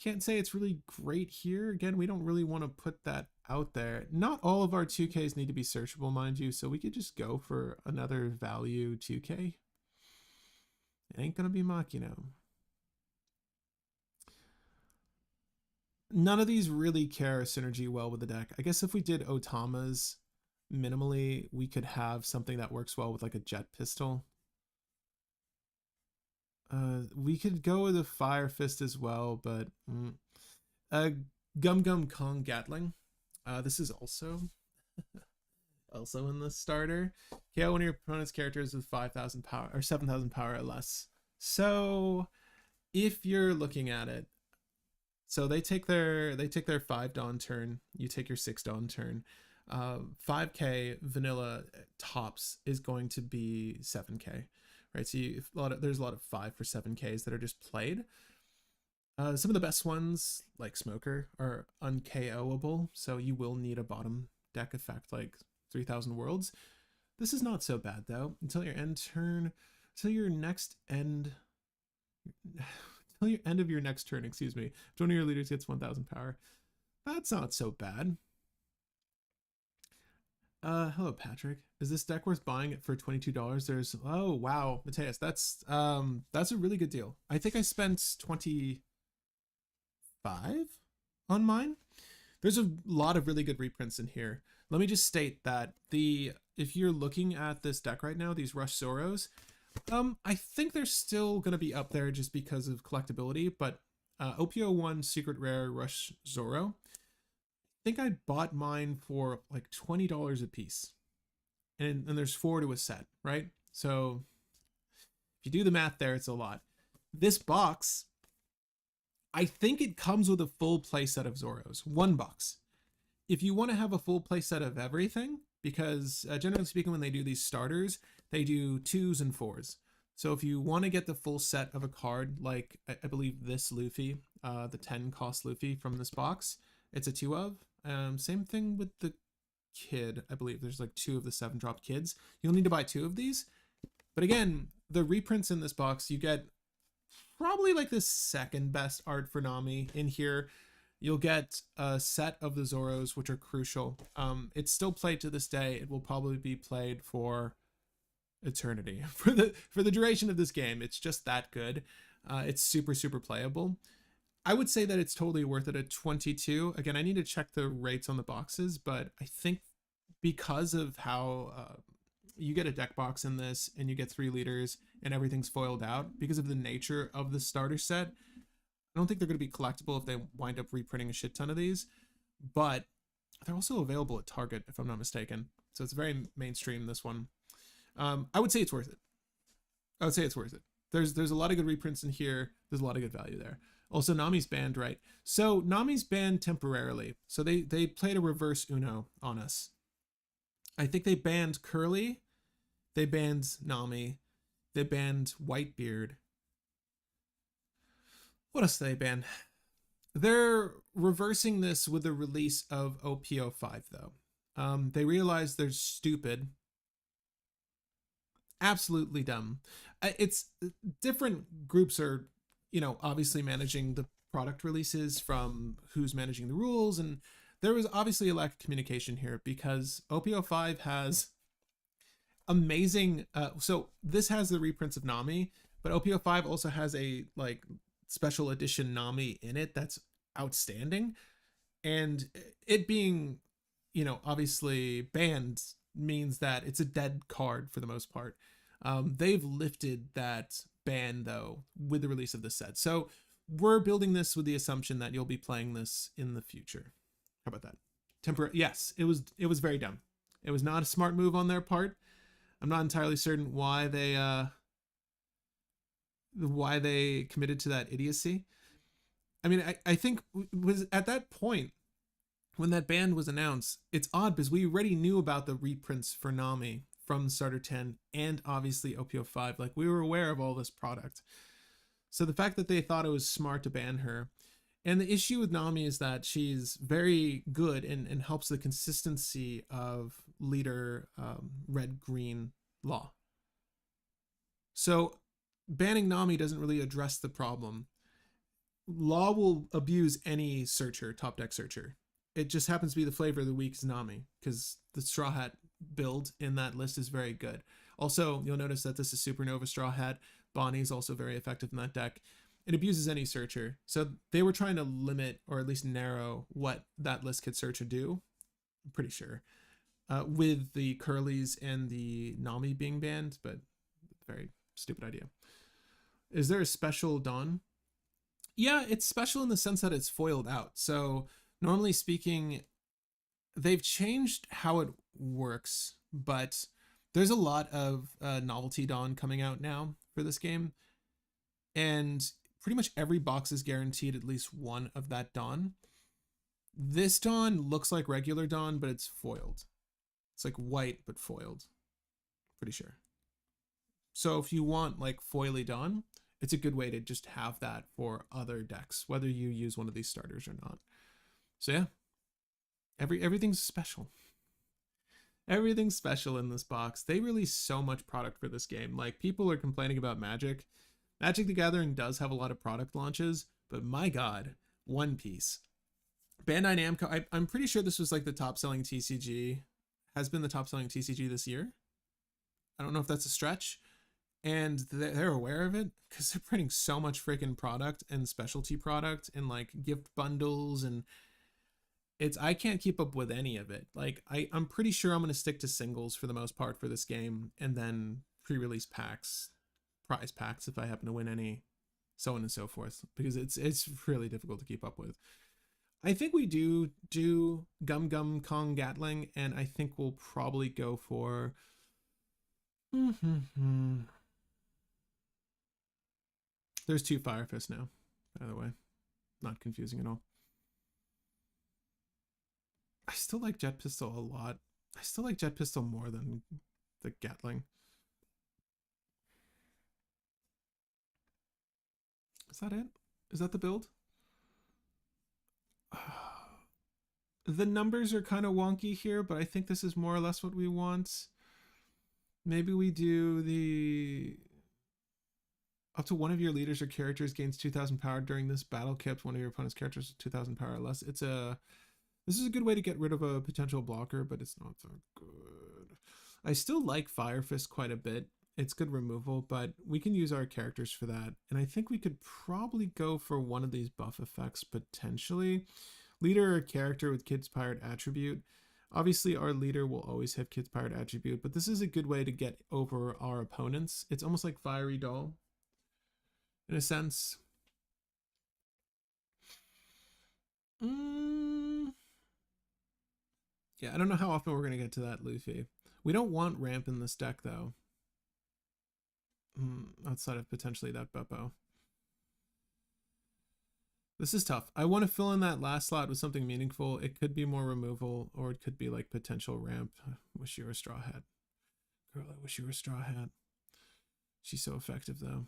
Can't say it's really great here. Again, we don't really want to put that out there. Not all of our 2Ks need to be searchable, mind you, so we could just go for another value 2K. It ain't gonna be Makino. None of these really care synergy well with the deck. I guess if we did Otama's minimally, we could have something that works well with like a jet pistol. We could go with a Fire Fist as well, but Gum Gum Kong Gatling. This is also in the starter. KO one of your opponent's characters with 5,000 power or 7,000 power or less. So if you're looking at it, so they take their 5 Dawn turn, you take your 6 Dawn turn. 5K vanilla tops is going to be 7K, right? So there's a lot of 5 for 7Ks that are just played. Some of the best ones, like Smoker, are unKOable, so you will need a bottom deck effect like 3000 Worlds. This is not so bad though. Until your end turn, until your next end, until your end of your next turn, excuse me, if one of your leaders gets 1000 power. That's not so bad. Hello Patrick. Is this deck worth buying it for $22? There's oh wow, Mateus, that's a really good deal. I think I spent 25 on mine. There's a lot of really good reprints in here. Let me just state that if you're looking at this deck right now, these Rush Zoros, I think they're still gonna be up there just because of collectability, but OPO1 Secret Rare Rush Zoro, I think I bought mine for like $20 a piece. And there's 4 to a set, right? So if you do the math there, it's a lot. This box, I think it comes with a full playset of Zoros. 1 box. If you want to have a full playset of everything, because generally speaking, when they do these starters, they do 2s and 4s. So if you want to get the full set of a card, like I believe this Luffy, the 10 cost Luffy from this box, it's a 2 of. Same thing with the kid. I believe there's like 2 of the 7-drop kids. You'll need to buy 2 of these. But again, the reprints in this box, you get probably like the second best art for Nami in here. You'll get a set of the Zoros, which are crucial. It's still played to this day. It will probably be played for eternity. For the duration of this game, it's just that good. It's super, super playable. I would say that it's totally worth it at 22. Again, I need to check the rates on the boxes, but I think because of how you get a deck box in this and you get 3 leaders and everything's foiled out, because of the nature of the starter set, I don't think they're going to be collectible if they wind up reprinting a shit ton of these, but they're also available at Target, if I'm not mistaken. So it's very mainstream, this one. I would say it's worth it. I would say it's worth it. There's a lot of good reprints in here. There's a lot of good value there. Also, Nami's banned, right? So Nami's banned temporarily. So they played a reverse Uno on us. I think they banned Curly. They banned Nami. They banned Whitebeard. What else did they ban? They're reversing this with the release of OPO5, though. They realized they're stupid. Absolutely dumb. It's different groups are, obviously managing the product releases from who's managing the rules. And there was obviously a lack of communication here because OPO5 has amazing. So this has the reprints of Nami, but OPO5 also has a special edition Nami in it that's outstanding. And it being, obviously banned means that it's a dead card for the most part. They've lifted that ban though with the release of the set. So we're building this with the assumption that you'll be playing this in the future. How about that? Yes, it was very dumb. It was not a smart move on their part. I'm not entirely certain why they committed to that idiocy. I mean, I think was at that point when that ban was announced, it's odd because we already knew about the reprints for Nami from Starter 10 and obviously OPO5. Like, we were aware of all this product. So the fact that they thought it was smart to ban her. And the issue with Nami is that she's very good and helps the consistency of leader red-green law. So banning Nami doesn't really address the problem. Law will abuse any searcher, top deck searcher. It just happens to be the flavor of the week is Nami, because the Straw Hat build in that list is very good. Also, you'll notice that this is Supernova Straw Hat. Bonnie is also very effective in that deck. It abuses any searcher. So they were trying to limit or at least narrow what that list could search or do. I'm pretty sure. With the Curlies and the Nami being banned, but very stupid idea. Is there a special Dawn? Yeah, it's special in the sense that it's foiled out. So normally speaking, they've changed how it works, but there's a lot of novelty Dawn coming out now for this game. And pretty much every box is guaranteed at least one of that Dawn. This Dawn looks like regular Dawn, but it's foiled. It's like white, but foiled. Pretty sure. So if you want like foily Dawn, it's a good way to just have that for other decks, whether you use one of these starters or not. So yeah, everything's special. Everything's special in this box. They released so much product for this game. Like, people are complaining about Magic. Magic the Gathering does have a lot of product launches, but my god, One Piece. Bandai Namco, I'm pretty sure this was like the top selling TCG, has been the top selling TCG this year. I don't know if that's a stretch. And they're aware of it because they're printing so much freaking product and specialty product and like gift bundles, and I can't keep up with any of it. Like, I'm pretty sure I'm going to stick to singles for the most part for this game, and then pre-release packs, prize packs if I happen to win any, so on and so forth, because it's really difficult to keep up with. I think we do Gum Gum Kong Gatling, and I think we'll probably go for there's 2 Fire Fists now, by the way. Not confusing at all. I still like Jet Pistol a lot. I still like Jet Pistol more than the Gatling. Is that it? Is that the build? The numbers are kind of wonky here, but I think this is more or less what we want. Maybe we do the... Up to one of your leaders or characters gains 2,000 power during this battle. Kept one of your opponent's characters with 2,000 power or less. This is a good way to get rid of a potential blocker, but it's not that good. I still like Fire Fist quite a bit. It's good removal, but we can use our characters for that. And I think we could probably go for one of these buff effects potentially. Leader or character with Kid's Pirate attribute. Obviously, our leader will always have Kid's Pirate attribute, but this is a good way to get over our opponents. It's almost like Fiery Doll, in a sense. Yeah, I don't know how often we're going to get to that Luffy. We don't want ramp in this deck, though. Outside of potentially that Beppo. This is tough. I want to fill in that last slot with something meaningful. It could be more removal, or it could be like potential ramp. I wish you were a Straw Hat. Girl, I wish you were a Straw Hat. She's so effective, though.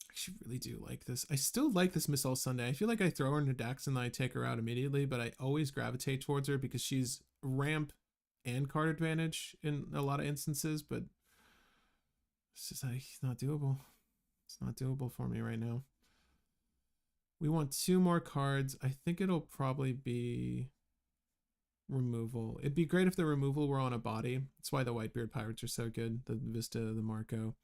I actually really do like this. I still like this Miss All Sunday. I feel like I throw her into decks and then I take her out immediately, but I always gravitate towards her because she's ramp and card advantage in a lot of instances, but it's just like not doable. It's not doable for me right now. We want 2 more cards. I think it'll probably be removal. It'd be great if the removal were on a body. That's why the Whitebeard Pirates are so good. The Vista, the Marco.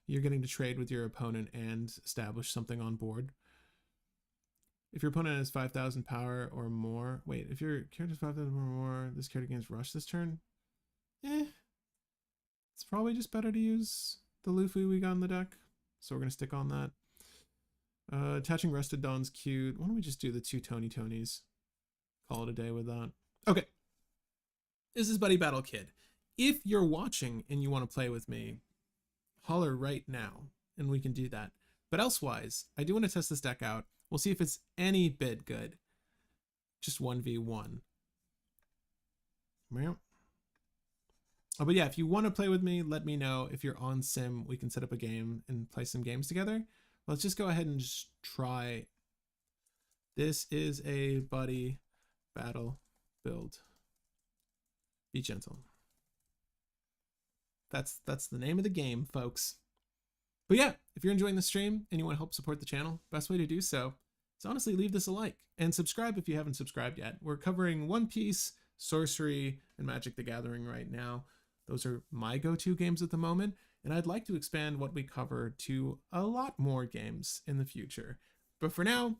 You're getting to trade with your opponent and establish something on board. If your opponent has 5,000 power or more... Wait, if your character's 5,000 or more, this character gains rush this turn? It's probably just better to use the Luffy we got in the deck. So we're going to stick on that. Attaching Rested Dawn's cute. Why don't we just do the 2 Tonys? Call it a day with that. Okay. This is Buddy Battle Kid. If you're watching and you want to play with me, holler right now, and we can do that. But elsewise, I do want to test this deck out. We'll see if it's any bit good. Just 1v1. Oh, but yeah, if you want to play with me, let me know. If you're on Sim, we can set up a game and play some games together. Let's just go ahead and just try. This is a Buddy Battle build. Be gentle. That's the name of the game, folks. But yeah, if you're enjoying the stream and you want to help support the channel, best way to do so is honestly leave this a like and subscribe if you haven't subscribed yet. We're covering One Piece, Sorcery, and Magic the Gathering right now. Those are my go-to games at the moment, and I'd like to expand what we cover to a lot more games in the future. But for now,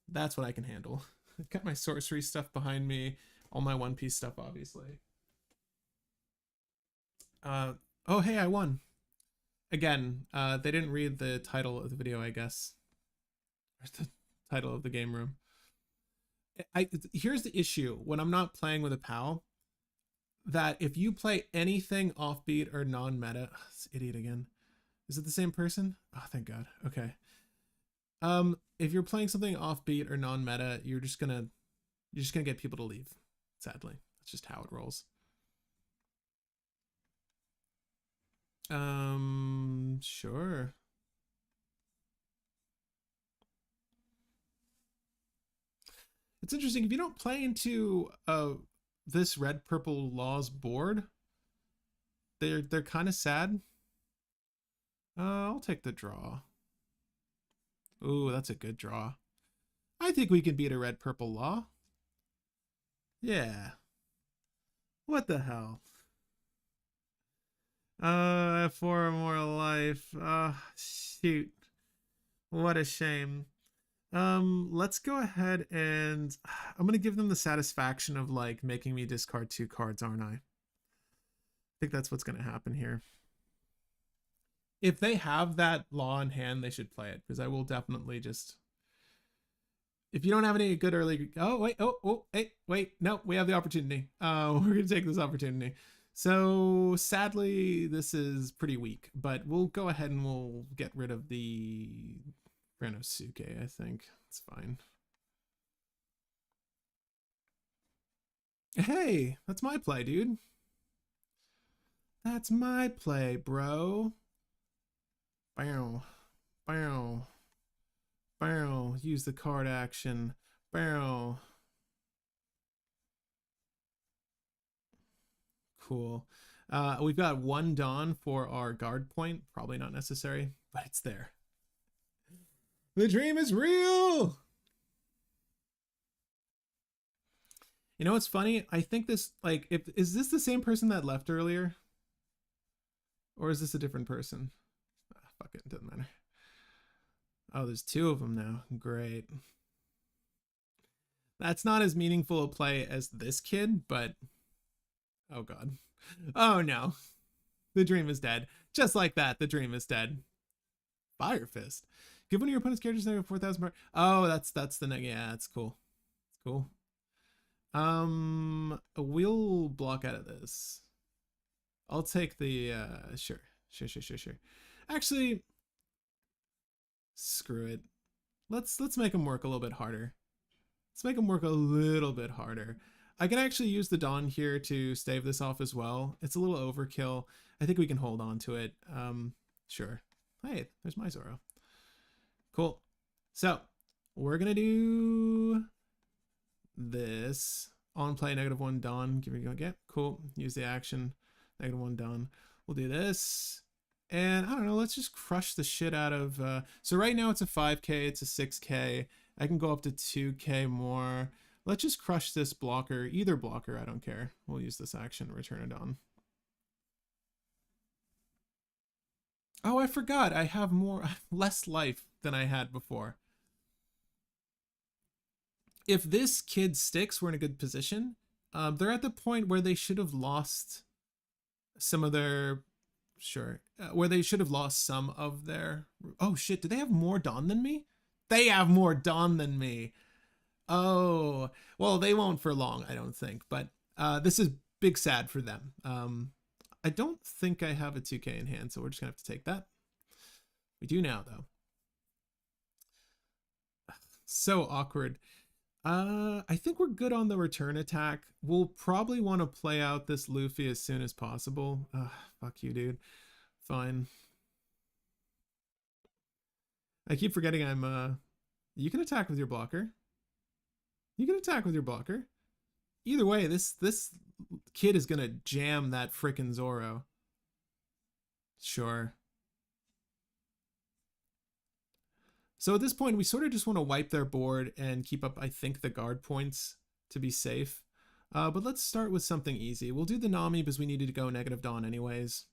that's what I can handle. I've got my Sorcery stuff behind me, all my One Piece stuff, obviously. Oh, hey, I won. Again, they didn't read the title of the video, I guess. Or the title of the game room. Here's the issue when I'm not playing with a pal, that if you play anything offbeat or non-meta, this idiot again. Is it the same person? Oh, thank God. Okay. If you're playing something offbeat or non-meta, you're you're just gonna get people to leave. Sadly, that's just how it rolls. Sure. It's interesting if you don't play into this red purple laws board. They're kind of sad. I'll take the draw. Ooh, that's a good draw. I think we can beat a red purple law. Yeah. What the hell? 4 more life. Shoot. What a shame. Let's go ahead and I'm gonna give them the satisfaction of like making me discard 2 cards, aren't I? I think that's what's gonna happen here. If they have that law in hand, they should play it, because I will definitely just. If you don't have any good early, wait, no, we have the opportunity. We're gonna take this opportunity. So sadly, this is pretty weak, but we'll go ahead and we'll get rid of the Renosuke. I think it's fine. Hey, that's my play, dude. That's my play, bro. Bow, bow, bow. Use the card action. Bow. Cool. We've got 1 Dawn for our guard point. Probably not necessary, but it's there. The dream is real! You know what's funny? I think this, like, is this the same person that left earlier? Or is this a different person? Fuck it, doesn't matter. Oh, there's 2 of them now. Great. That's not as meaningful a play as this kid, but oh god. Oh no. The dream is dead. Just like that, the dream is dead. Fire Fist. Give one of your opponent's characters negative 4,000 power. Oh, that's the yeah, that's cool. It's cool. We'll block out of this. I'll take the sure. Actually, screw it. Let's make them work a little bit harder. Let's make them work a little bit harder. I can actually use the Dawn here to stave this off as well. It's a little overkill. I think we can hold on to it. Sure. Hey, there's my Zoro. Cool. So we're gonna do this. On play -1 Dawn. Give it a go again. Cool. Use the action. -1 Dawn. We'll do this. And I don't know, let's just crush the shit out of so right now it's a 5k, it's a 6k. I can go up to 2k more. Let's just crush this blocker, either blocker, I don't care. We'll use this action, return it on. Oh, I forgot, I have less life than I had before. If this kid sticks, we're in a good position. They're at the point where they should have lost some of their, where they should have lost some of their, oh shit, do they have more Dawn than me? They have more Dawn than me. Oh, well, they won't for long, I don't think, but this is big sad for them. I don't think I have a 2k in hand, so we're just gonna have to take that. We do now, though. So awkward. I think we're good on the return attack. We'll probably want to play out this Luffy as soon as possible. Fuck you, dude. Fine. I keep forgetting I'm, you can attack with your blocker. You can attack with your blocker. Either way, this kid is gonna jam that frickin' Zoro. Sure. So at this point, we sort of just want to wipe their board and keep up, I think, the guard points to be safe. But let's start with something easy. We'll do the Nami because we needed to go negative Dawn anyways.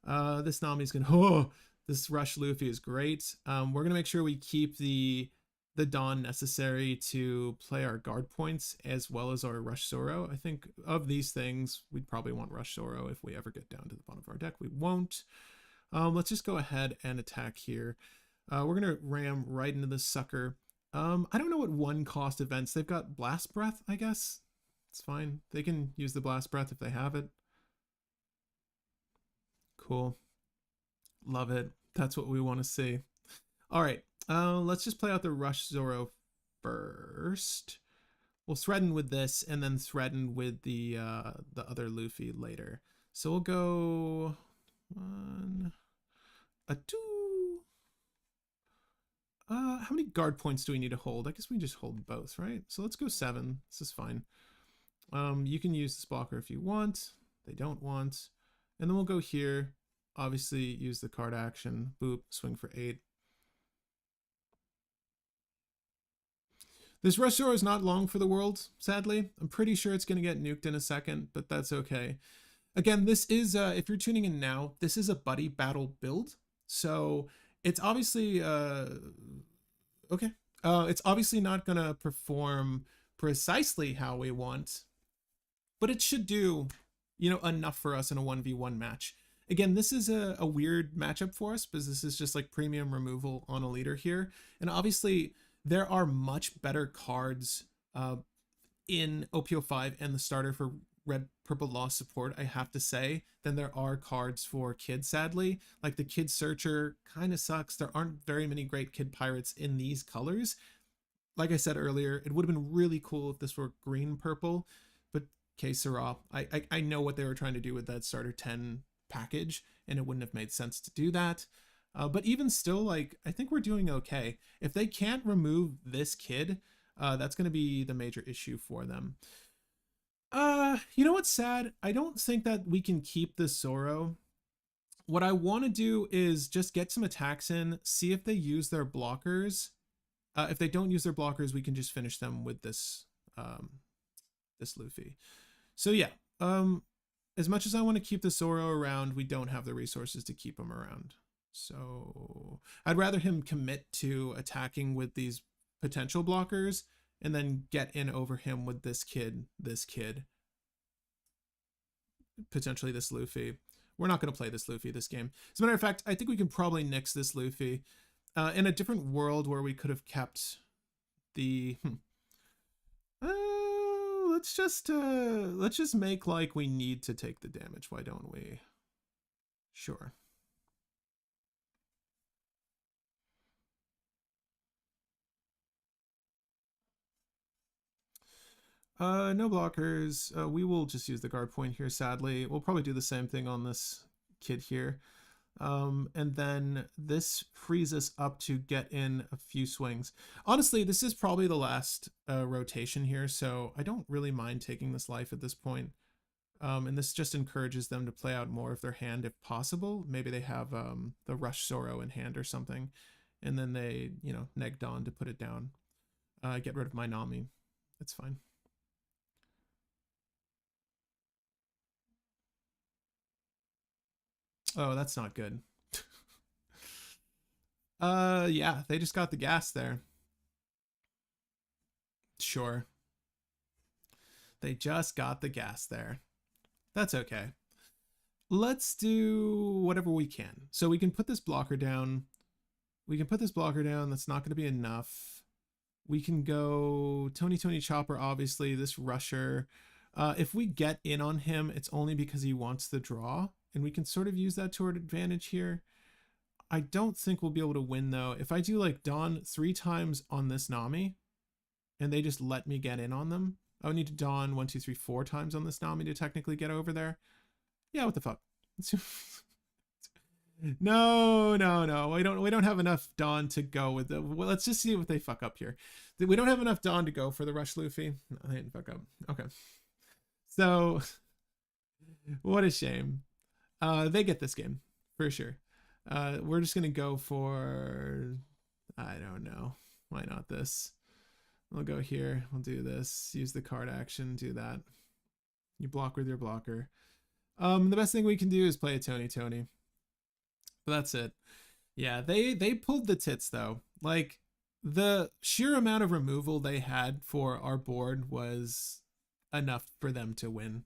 This Nami's gonna, oh, this Rush Luffy is great. We're gonna make sure we keep the Dawn necessary to play our guard points as well as our Rush Zoro. I think of these things, we'd probably want Rush Zoro if we ever get down to the bottom of our deck. We won't. Let's just go ahead and attack here. We're gonna ram right into this sucker. I don't know what 1-cost events. They've got Blast Breath, I guess. It's fine. They can use the Blast Breath if they have it. Cool. Love it. That's what we want to see. All right. Let's just play out the Rush Zoro first. we'll threaten with this and then threaten with the other Luffy later. So we'll go 1, a 2. How many guard points do we need to hold? I guess we just hold both, right? So let's go 7. This is fine. You can use this blocker if you want. They don't want. And then we'll go here. Obviously, use the card action. Boop, swing for 8. This Rush Zoro is not long for the world, sadly. I'm pretty sure it's going to get nuked in a second, but that's okay. Again, this is, if you're tuning in now, this is a buddy battle build. So it's obviously, okay. It's obviously not going to perform precisely how we want, but it should do, you know, enough for us in a 1v1 match. Again, this is a weird matchup for us because this is just like premium removal on a leader here. And obviously there are much better cards in OPO5 and the starter for Red Purple Lost support, I have to say, than there are cards for Kid, sadly. Like the Kid Searcher kind of sucks. There aren't very many great Kid Pirates in these colors. Like I said earlier, it would have been really cool if this were green purple, but que sera. I know what they were trying to do with that starter 10 package, and it wouldn't have made sense to do that. But even still, like, I think we're doing okay. If they can't remove this kid, that's going to be the major issue for them. You know what's sad? I don't think that we can keep this Zoro. What I want to do is just get some attacks in, see if they use their blockers. If they don't use their blockers, we can just finish them with this this Luffy. So yeah, as much as I want to keep the Zoro around, we don't have the resources to keep him around. So I'd rather him commit to attacking with these potential blockers and then get in over him with this kid, potentially this Luffy. We're not going to play this Luffy this game. As a matter of fact, I think we can probably nix this Luffy. In a different world where we could have kept the... let's just make like we need to take the damage. Why don't we? Sure. No blockers. We will just use the guard point here, sadly. We'll probably do the same thing on this kid here. And then this frees us up to get in a few swings. Honestly, this is probably the last rotation here, so I don't really mind taking this life at this point. And this just encourages them to play out more of their hand if possible. Maybe they have the Rush Zoro in hand or something, and then they, you know, neg Dawn to put it down. Get rid of my Nami. It's fine. Oh, that's not good. Yeah, they just got the gas there. Sure. They just got the gas there. That's okay. Let's do whatever we can. So we can put this blocker down. That's not going to be enough. We can go Tony Chopper, obviously, this Rusher. If we get in on him, it's only because he wants the draw, and we can sort of use that to our advantage here. I don't think we'll be able to win, though. If I do, like, Dawn 3 times on this Nami, and they just let me get in on them, I would need to Dawn 1, 2, 3, 4 times on this Nami to technically get over there. Yeah, what the fuck? No. We don't have enough Dawn to go with the... Well, let's just see what they fuck up here. We don't have enough Dawn to go for the Rush Luffy. No, they didn't fuck up. Okay. So, what a shame. They get this game, for sure. We're just going to go for... I don't know. Why not this? We'll go here. We'll do this. Use the card action. Do that. You block with your blocker. The best thing we can do is play a Tony. But that's it. Yeah, they pulled the tits, though. Like, the sheer amount of removal they had for our board was enough for them to win.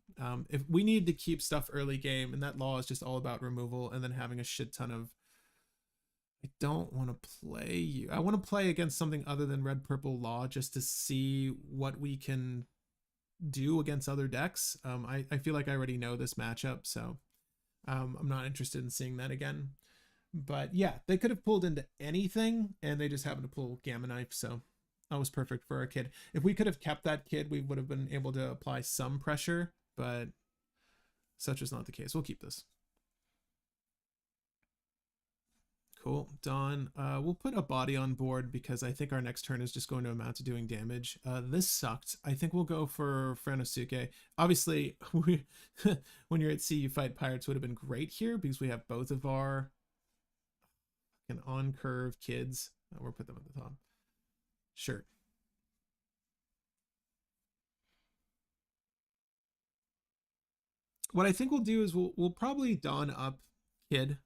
If we need to keep stuff early game, and that law is just all about removal and then having a shit ton of... I don't want to play you. I want to play against something other than Red Purple Law just to see what we can do against other decks. I feel like I already know this matchup, so I'm not interested in seeing that again. But yeah, they could have pulled into anything, and they just happened to pull Gamma Knife, so That was perfect for our kid. If we could have kept that kid, we would have been able to apply some pressure, but such is not the case. We'll keep this. Cool, done. We'll put a body on board because I think our next turn is just going to amount to doing damage. This sucked. I think we'll go for Franosuke. Obviously, when you're at sea, you fight pirates would have been great here because we have both of our on-curve kids. We'll put them at the top. Sure. What I think we'll do is we'll probably Dawn up Kid.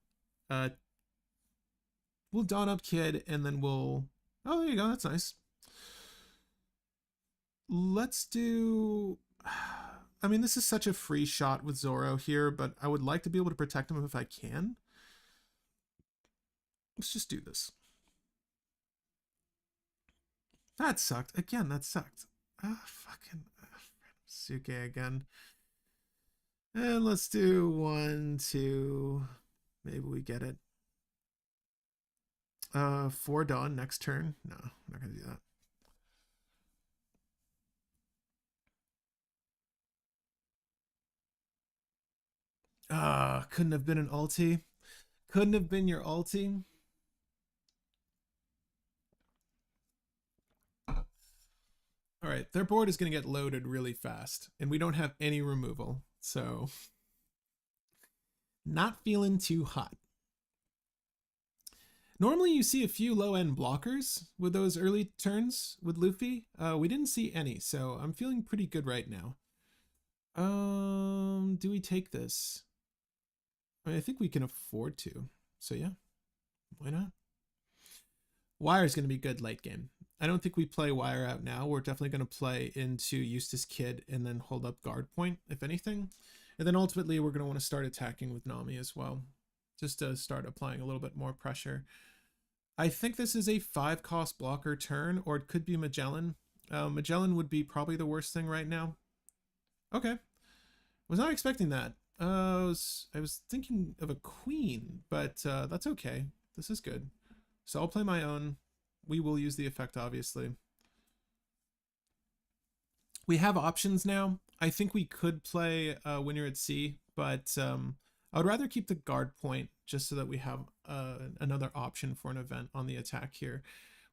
We'll Dawn up Kid and then we'll... Oh, there you go. That's nice. Let's do... I mean, this is such a free shot with Zoro here, but I would like to be able to protect him if I can. Let's just do this. That sucked. Again, that sucked. Fucking Suke again. And let's do 1, 2. Maybe we get it. 4 Dawn next turn. No, I'm not gonna do that. Couldn't have been an ulti. Couldn't have been your ulti. All right, their board is going to get loaded really fast, and we don't have any removal, so not feeling too hot. Normally you see a few low-end blockers with those early turns with Luffy. We didn't see any, so I'm feeling pretty good right now. Do we take this? I mean, I think we can afford to, so yeah, why not? Wire is going to be good late game. I don't think we play Wire out now. We're definitely going to play into Eustass Kid and then hold up guard point, if anything. And then ultimately, we're going to want to start attacking with Nami as well, just to start applying a little bit more pressure. I think this is a 5-cost blocker turn, or it could be Magellan. Magellan would be probably the worst thing right now. Okay. Was not expecting that. I was thinking of a queen, but that's okay. This is good. So I'll play my own. We will use the effect, obviously. We have options now. I think we could play when you're at sea, but I would rather keep the guard point just so that we have another option for an event on the attack here.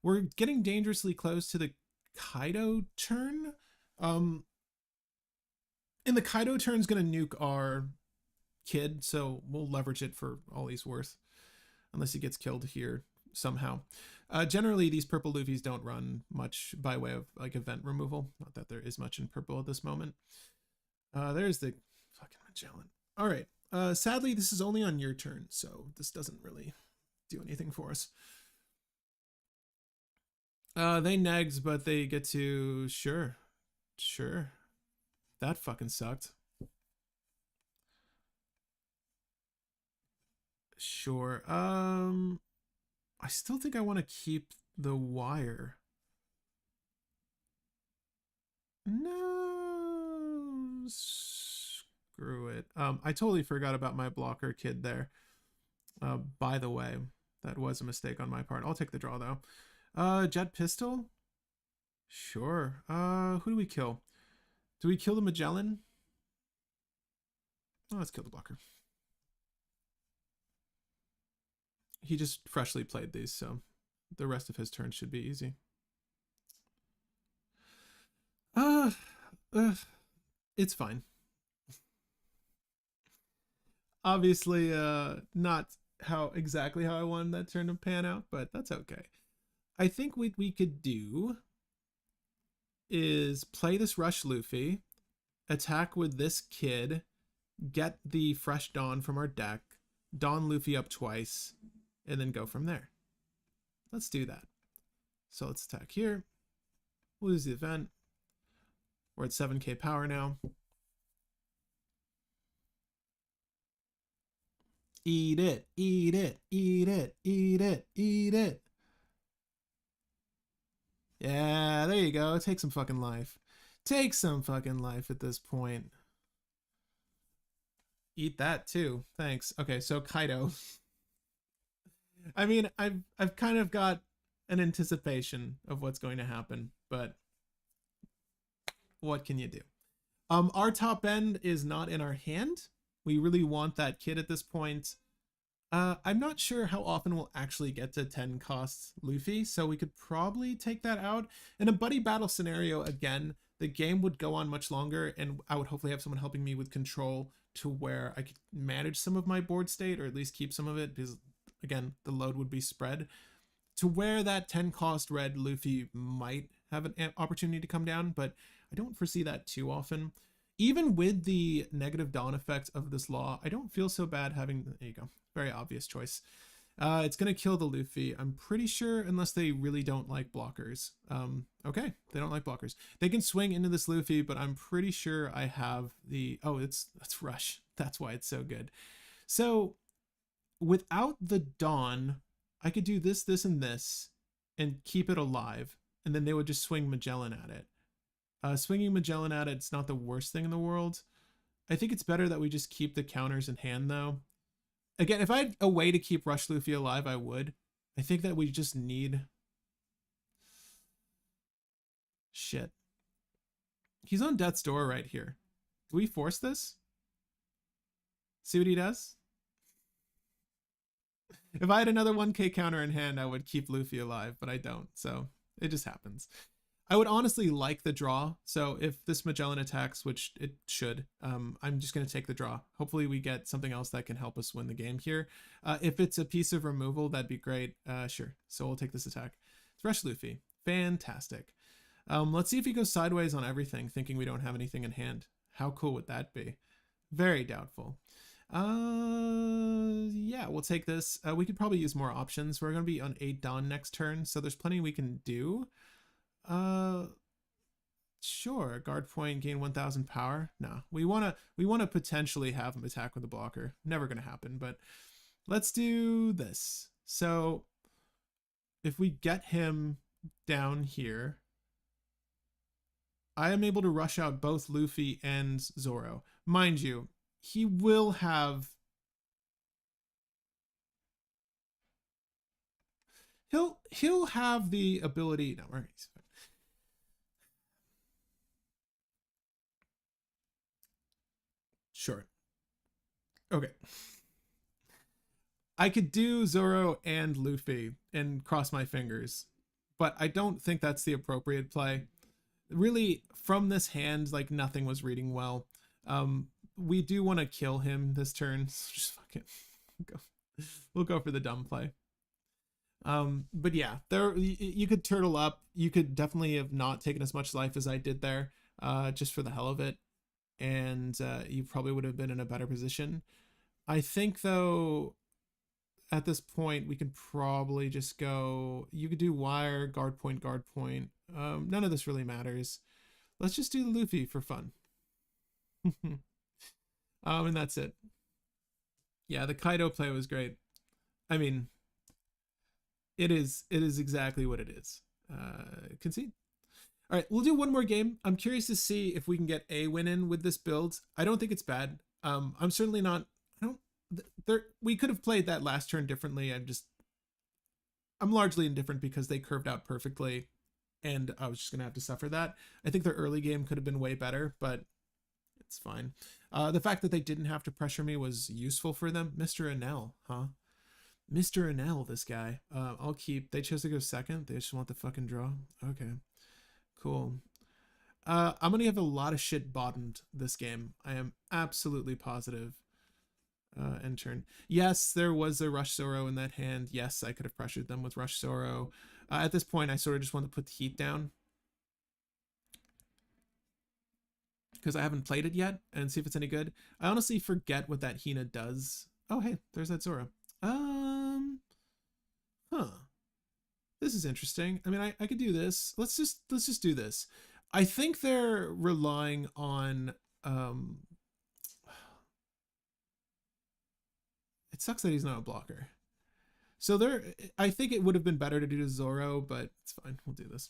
We're getting dangerously close to the Kaido turn. And the Kaido turn is going to nuke our kid, so we'll leverage it for all he's worth. Unless he gets killed here somehow. Generally, these purple Luffys don't run much by way of like event removal. Not that there is much in purple at this moment. There's the fucking Magellan. All right. Sadly, this is only on your turn, so this doesn't really do anything for us. They negs, but they get to... Sure. That fucking sucked. Sure. I still think I want to keep the wire. No, screw it. I totally forgot about my blocker kid there. By the way, that was a mistake on my part. I'll take the draw though. Jet pistol? Sure. Who do we kill? Do we kill the Magellan? Oh, let's kill the blocker. He just freshly played these, so the rest of his turn should be easy. It's fine. Obviously, not exactly how I wanted that turn to pan out, but that's okay. I think what we could do is play this Rush Luffy, attack with this kid, get the fresh Dawn from our deck, Dawn Luffy up twice, and then go from there. Let's do that. So let's attack here. We'll use the event. We're at 7k power now. Eat it, eat it, eat it, eat it, eat it. Yeah, there you go. Take some fucking life. Take some fucking life at this point. Eat that too. Thanks. Okay, so Kaido. I mean, I've kind of got an anticipation of what's going to happen, but what can you do? Our top end is not in our hand. We really want that kid at this point. I'm not sure how often we'll actually get to 10 cost Luffy, so we could probably take that out. In a buddy battle scenario, again, the game would go on much longer, and I would hopefully have someone helping me with control to where I could manage some of my board state, or at least keep some of it, because, again, the load would be spread. To where that 10 cost red Luffy might have an opportunity to come down, but I don't foresee that too often. Even with the negative dawn effect of this law, I don't feel so bad having, there you go, very obvious choice. It's going to kill the Luffy, I'm pretty sure, unless they really don't like blockers. Okay, they don't like blockers. They can swing into this Luffy, but I'm pretty sure I have the, oh, that's Rush. That's why it's so good. So without the dawn, I could do this, this, and this, and keep it alive, and then they would just swing Magellan at it. Swinging Magellan at it's not the worst thing in the world. I think it's better that we just keep the counters in hand, though. Again, if I had a way to keep Rush Luffy alive, I would. I think that we just need... Shit. He's on death's door right here. Do we force this? See what he does? If I had another 1k counter in hand, I would keep Luffy alive, but I don't, so it just happens. I would honestly like the draw, so if this Magellan attacks, which it should, I'm just going to take the draw. Hopefully we get something else that can help us win the game here. If it's a piece of removal, that'd be great. Sure, so we'll take this attack. It's Rush Luffy. Fantastic. Let's see if he goes sideways on everything, thinking we don't have anything in hand. How cool would that be? Very doubtful. Yeah, we'll take this. We could probably use more options. We're going to be on 8 Dawn next turn, so there's plenty we can do. Sure, guard point, gain 1000 power. No, we want to potentially have him attack with a blocker. Never going to happen, but let's do this. So if we get him down here, I am able to rush out both Luffy and Zoro. Mind you, he will have... He'll have the ability... No, he's fine. Sure. Okay. I could do Zoro and Luffy and cross my fingers, but I don't think that's the appropriate play. Really, from this hand, like, nothing was reading well. We do want to kill him this turn, so just fucking go. We'll go for the dumb play. But yeah, there you could turtle up. You could definitely have not taken as much life as I did there, just for the hell of it, and you probably would have been in a better position. I think, though, at this point we could probably just go... You could do wire, guard point, guard point. None of this really matters. Let's just do the Luffy for fun. And that's it. Yeah, the Kaido play was great. I mean, it is exactly what it is. Concede. All right, we'll do one more game. I'm curious to see if we can get a win in with this build. I don't think it's bad. I'm certainly not... we could have played that last turn differently. I'm largely indifferent because they curved out perfectly, and I was just gonna have to suffer that. I think their early game could have been way better, but it's fine. The fact that they didn't have to pressure me was useful for them. Mr. Enel, huh? Mr. Enel, this guy. I'll keep... They chose to go second. They just want the fucking draw. Okay, cool. I'm gonna have a lot of shit bottomed this game. I am absolutely positive. End turn. Yes, there was a Rush Zoro in that hand. Yes, I could have pressured them with Rush Zoro. At this point, I sort of just want to put the heat down, because I haven't played it yet, and see if it's any good. I honestly forget what that Hina does. Oh, hey, there's that Zoro. This is interesting. I mean, I could do this. Let's just do this. I think they're relying on... It sucks that he's not a blocker. So I think it would have been better to do Zoro, but it's fine. We'll do this.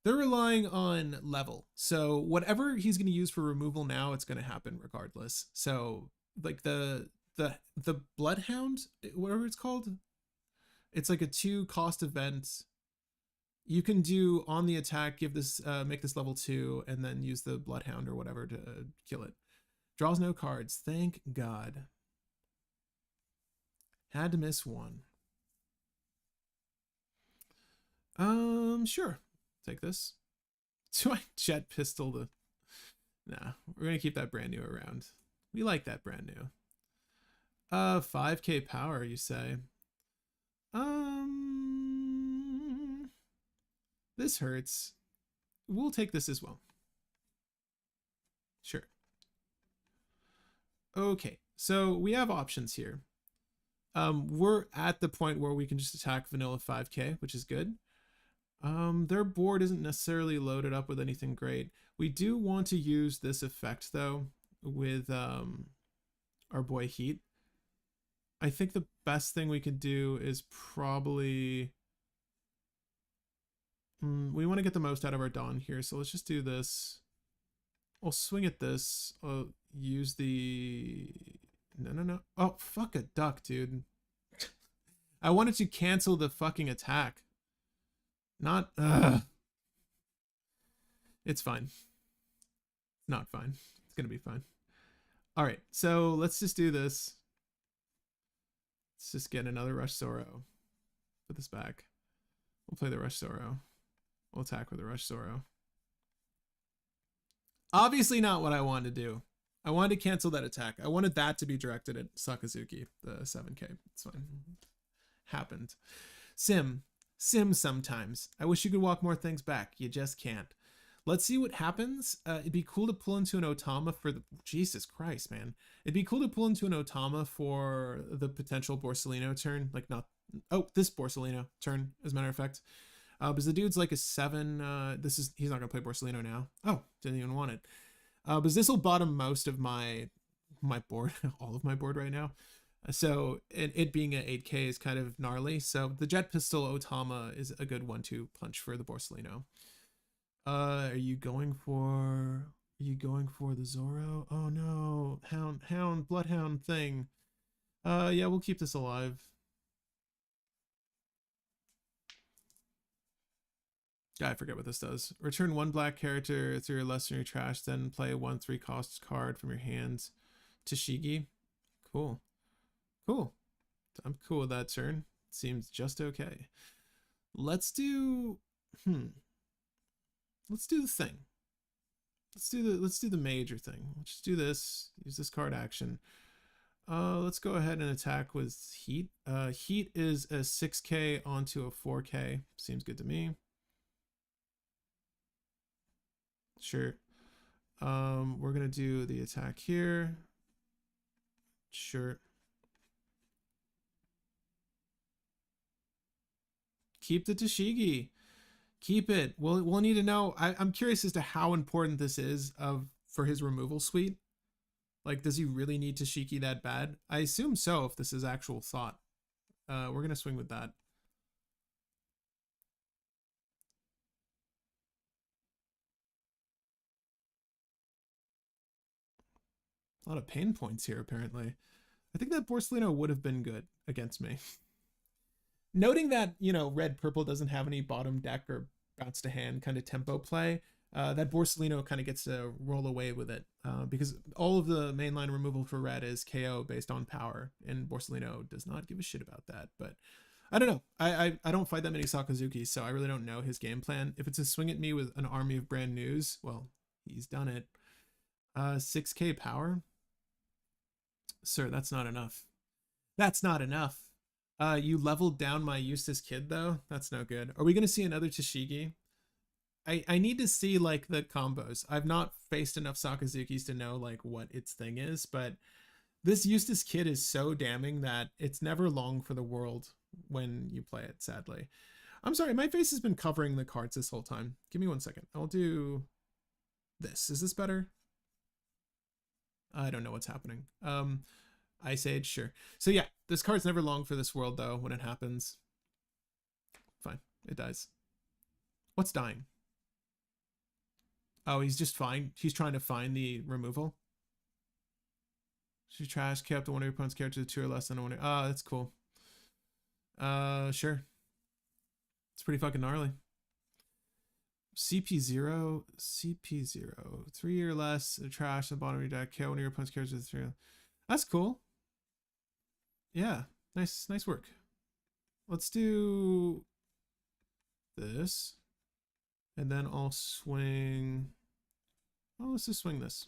They're relying on level. So whatever he's going to use for removal now, it's going to happen regardless. So like the Bloodhound, whatever it's called, It's like a 2 cost event. You can do on the attack, give this make this level 2, and then use the Bloodhound or whatever to kill it. Draws no cards. Thank God. Had to miss one. Sure. Take this. Do I jet pistol the... Nah, we're gonna keep that brand new around. We like that brand new. 5k power, you say? This hurts. We'll take this as well. Sure. Okay, so we have options here. We're at the point where we can just attack vanilla 5k, which is good. Their board isn't necessarily loaded up with anything great. We do want to use this effect though with our boy Heat. I think the best thing we could do is probably we want to get the most out of our Dawn here, so let's just do this. I'll swing at this. I'll use the no. Oh, fuck a duck, dude. I wanted to cancel the fucking attack. Not it's fine. It's not fine. It's gonna be fine. All right, so let's just do this. Let's just get another Rush Zoro. Put this back. We'll play the Rush Zoro. We'll attack with the Rush Zoro. Obviously not what I wanted to do. I wanted to cancel that attack. I wanted that to be directed at Sakazuki, the 7k. It's fine. Happened. Sim sometimes. I wish you could walk more things back. You just can't. Let's see what happens. It'd be cool to pull into an Otama for the... Jesus Christ, man. It'd be cool to pull into an Otama for the potential Borsellino turn. Like not... Oh, this Borsellino turn, as a matter of fact. Because the dude's like a 7. He's not going to play Borsellino now. Oh, didn't even want it. Because this will bottom most of my board. All of my board right now. So it being an 8k is kind of gnarly. So the Jet Pistol Otama is a good 1-2 punch for the Borsellino. Are you going for the Zoro? Oh no, Hound, Bloodhound thing. Yeah, we'll keep this alive. I forget what this does. Return 1 black character through your legendary trash, then play a 1/3 cost card from your hands. Tashigi. Cool. Cool. I'm cool with that turn. Seems just okay. Let's do let's do the thing. Let's do the major thing. Let's just do this. Use this card action. Let's go ahead and attack with Heat. Heat is a 6k onto a 4k. Seems good to me. Sure. We're gonna do the attack here. Sure. Keep the Tashigi. Keep it. We'll need to know. I'm curious as to how important this is for his removal suite. Like, does he really need Tashigi that bad? I assume so if this is actual thought. We're gonna swing with that. A lot of pain points here, apparently. I think that Borsellino would have been good against me. Noting that, you know, Red Purple doesn't have any bottom deck or bounce to hand kind of tempo play, that Borsellino kind of gets to roll away with it because all of the mainline removal for Red is KO based on power, and Borsellino does not give a shit about that. But I don't know. I don't fight that many Sakazuki, so I really don't know his game plan. If it's a swing at me with an army of brand news, well, he's done it. 6k power? Sir, that's not enough. That's not enough. You leveled down my Eustass kid, though. That's no good. Are we going to see another Tashigi? I need to see, like, the combos. I've not faced enough Sakazukis to know, like, what its thing is, but this Eustass kid is so damning that it's never long for the world when you play it, sadly. I'm sorry, my face has been covering the cards this whole time. Give me 1 second. I'll do this. Is this better? I don't know what's happening. Ice Age, sure. So yeah, this card's never long for this world, though, when it happens. Fine, it dies. What's dying? Oh, he's just fine. He's trying to find the removal. She trash kept one of your opponent's characters 2 or less than a winner. Oh, that's cool. Sure. It's pretty fucking gnarly. CP0, CP0. 3 or less, trash on the bottom of your deck. KO one of your opponent's characters with 3. That's cool. Yeah, nice work. Let's do this. And then I'll swing. Oh, let's just swing this.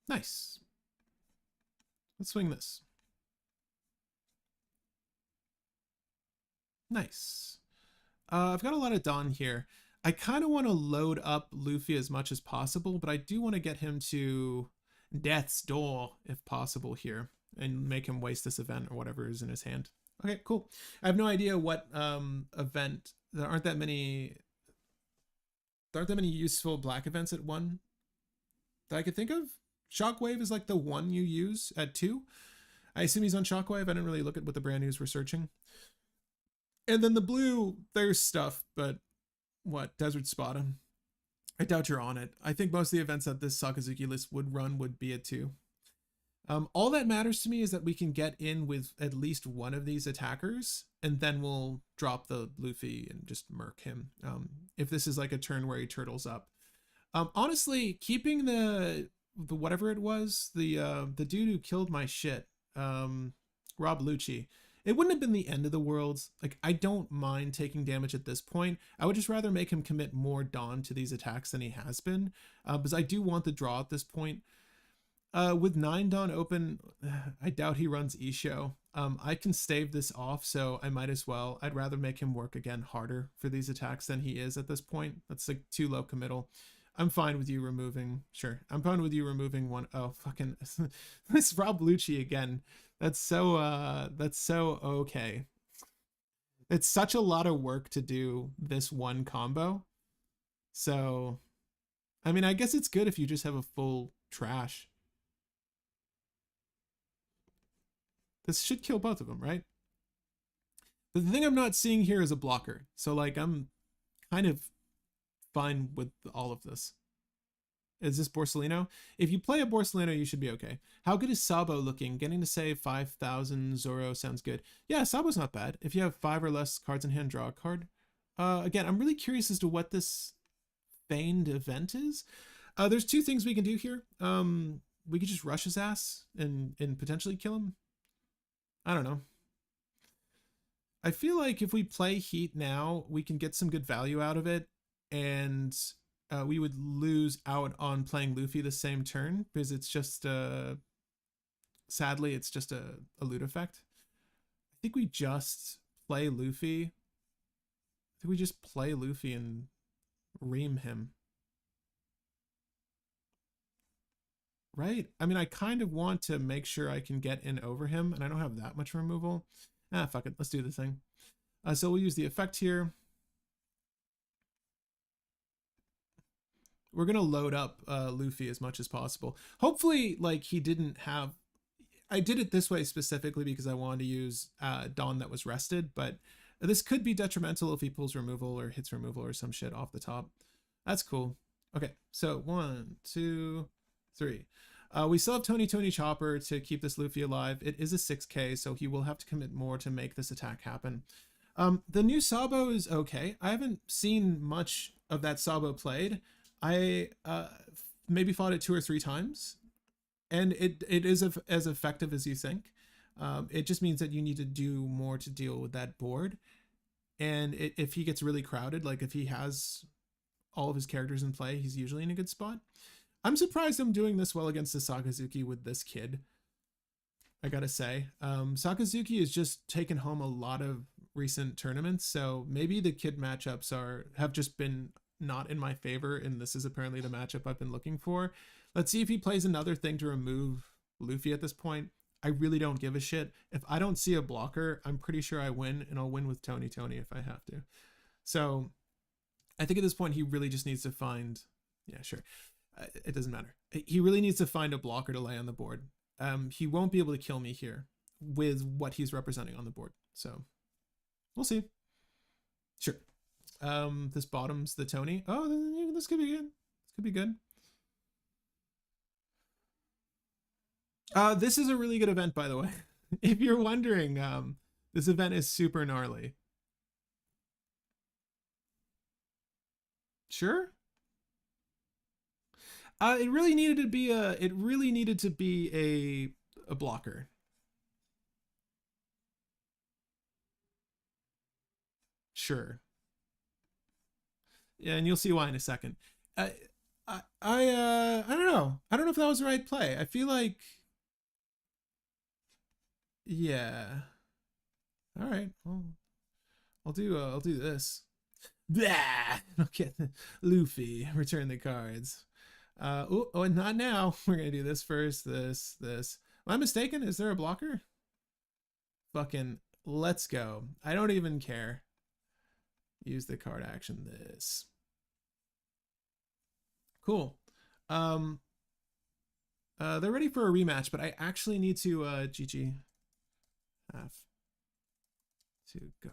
Nice. Let's swing this. Nice. I've got a lot of Dawn here. I kind of want to load up Luffy as much as possible, but I do want to get him to Death's Door if possible here and make him waste this event or whatever is in his hand. Okay, cool. I have no idea what event. There aren't that many useful black events at 1 that I could think of. Shockwave is like the one you use at 2. I assume he's on Shockwave. I didn't really look at what the brand news were searching. And then the blue, there's stuff, but what? Desert Spada. I doubt you're on it. I think most of the events that this Sakazuki list would run would be at 2. All that matters to me is that we can get in with at least one of these attackers, and then we'll drop the Luffy and just murk him. If this is like a turn where he turtles up. Honestly, keeping the whatever it was, the dude who killed my shit, Rob Lucci, it wouldn't have been the end of the world. Like, I don't mind taking damage at this point. I would just rather make him commit more Dawn to these attacks than he has been, because I do want the draw at this point. With 9 Dawn open, I doubt he runs Isho. I can stave this off, so I might as well. I'd rather make him work again harder for these attacks than he is at this point. That's like too low committal. I'm fine with you removing. Sure, I'm fine with you removing one. Oh, fucking this Rob Lucci again. That's so okay. It's such a lot of work to do this one combo. So, I mean, I guess it's good if you just have a full trash. This should kill both of them, right? But the thing I'm not seeing here is a blocker. So, like, I'm kind of fine with all of this. Is this Borsellino? If you play a Borsellino, you should be okay. How good is Sabo looking? Getting to save 5,000 Zoro sounds good. Yeah, Sabo's not bad. If you have 5 or less cards in hand, draw a card. Again, I'm really curious as to what this feigned event is. There's 2 things we can do here. We could just rush his ass and potentially kill him. I don't know. I feel like if we play Heat now, we can get some good value out of it, and we would lose out on playing Luffy the same turn, because it's just, sadly, it's just a loot effect. I think we just play Luffy. I think we just play Luffy and ream him. Right? I mean, I kind of want to make sure I can get in over him, and I don't have that much removal. Ah, fuck it. Let's do the thing. So we'll use the effect here. We're going to load up Luffy as much as possible. Hopefully, like, he didn't have... I did it this way specifically because I wanted to use Dawn that was rested, but this could be detrimental if he pulls removal or hits removal or some shit off the top. That's cool. Okay, so 1, 2, 3. We still have Tony Chopper to keep this Luffy alive. It is a 6k, so he will have to commit more to make this attack happen. The new Sabo is okay. I haven't seen much of that Sabo played. I maybe fought it 2 or 3 times, and it is as effective as you think. It just means that you need to do more to deal with that board. And if he gets really crowded, like if he has all of his characters in play, he's usually in a good spot. I'm surprised I'm doing this well against the Sakazuki with this kid, I gotta say. Sakazuki has just taken home a lot of recent tournaments, so maybe the kid matchups have just been not in my favor, and this is apparently the matchup I've been looking for. Let's see if he plays another thing to remove Luffy at this point. I really don't give a shit. If I don't see a blocker, I'm pretty sure I win, and I'll win with Tony if I have to. So I think at this point he really just needs to find... Yeah, sure. It doesn't matter. He really needs to find a blocker to lay on the board. He won't be able to kill me here with what he's representing on the board. So we'll see. Sure. This bottoms the Tony. Oh, this could be good. This could be good. This is a really good event, by the way. If you're wondering, this event is super gnarly. Sure. It really needed to be a. It really needed to be a blocker. Sure. Yeah, and you'll see why in a second. I, I don't know. I don't know if that was the right play. I feel like, yeah. All right. Well, I'll do this. Blah! Okay, Luffy, return the cards. Oh, and not now. We're gonna do this first. This. Am I mistaken? Is there a blocker? Fucking let's go. I don't even care. Use the card action. This. Cool. Um, they're ready for a rematch, but I actually need to GG have to go.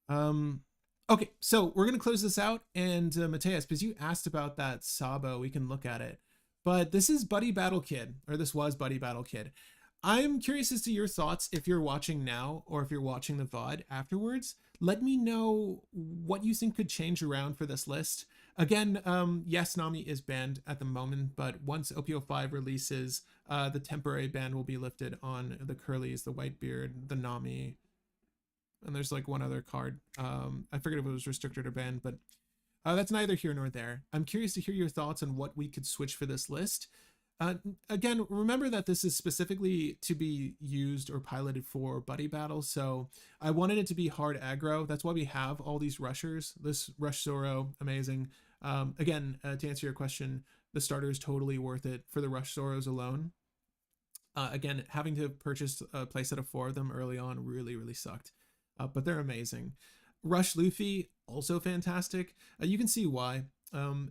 Um, okay, so we're gonna close this out, and Mateus, because you asked about that Sabo, we can look at it. But this is Buddy Battle Kid, or this was Buddy Battle Kid. I'm curious as to your thoughts if you're watching now or if you're watching the VOD afterwards. Let me know what you think could change around for this list. Again, yes, Nami is banned at the moment, but once OPO5 releases, the temporary ban will be lifted on the Curlies, the Whitebeard, the Nami, and there's like one other card. I forget if it was restricted or banned, but that's neither here nor there. I'm curious to hear your thoughts on what we could switch for this list. Again, remember that this is specifically to be used or piloted for buddy battles, so I wanted it to be hard aggro. That's why we have all these rushers. This Rush Zoro, amazing. Again, to answer your question, the starter is totally worth it for the Rush Zoros alone. Again, having to purchase a playset of 4 of them early on really, really sucked. But they're amazing. Rush Luffy, also fantastic. You can see why.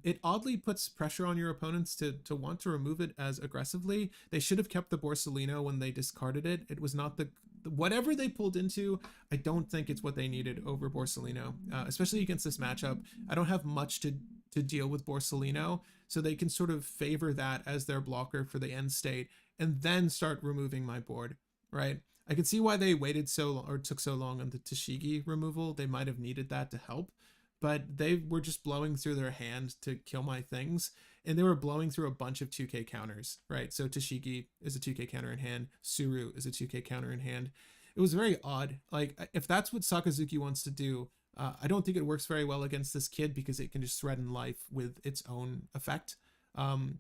It oddly puts pressure on your opponents to want to remove it as aggressively. They should have kept the Borsellino when they discarded it. It was not the whatever they pulled into. I don't think it's what they needed over Borsellino, especially against this matchup. I don't have much to deal with Borsellino, so they can sort of favor that as their blocker for the end state, and then start removing my board. Right. I can see why they waited so or took so long on the Tashigi removal. They might have needed that to help, but they were just blowing through their hand to kill my things, and they were blowing through a bunch of 2k counters, right? So Tashigi is a 2k counter in hand, Suru is a 2k counter in hand. It was very odd. Like, if that's what Sakazuki wants to do, I don't think it works very well against this kid because it can just threaten life with its own effect.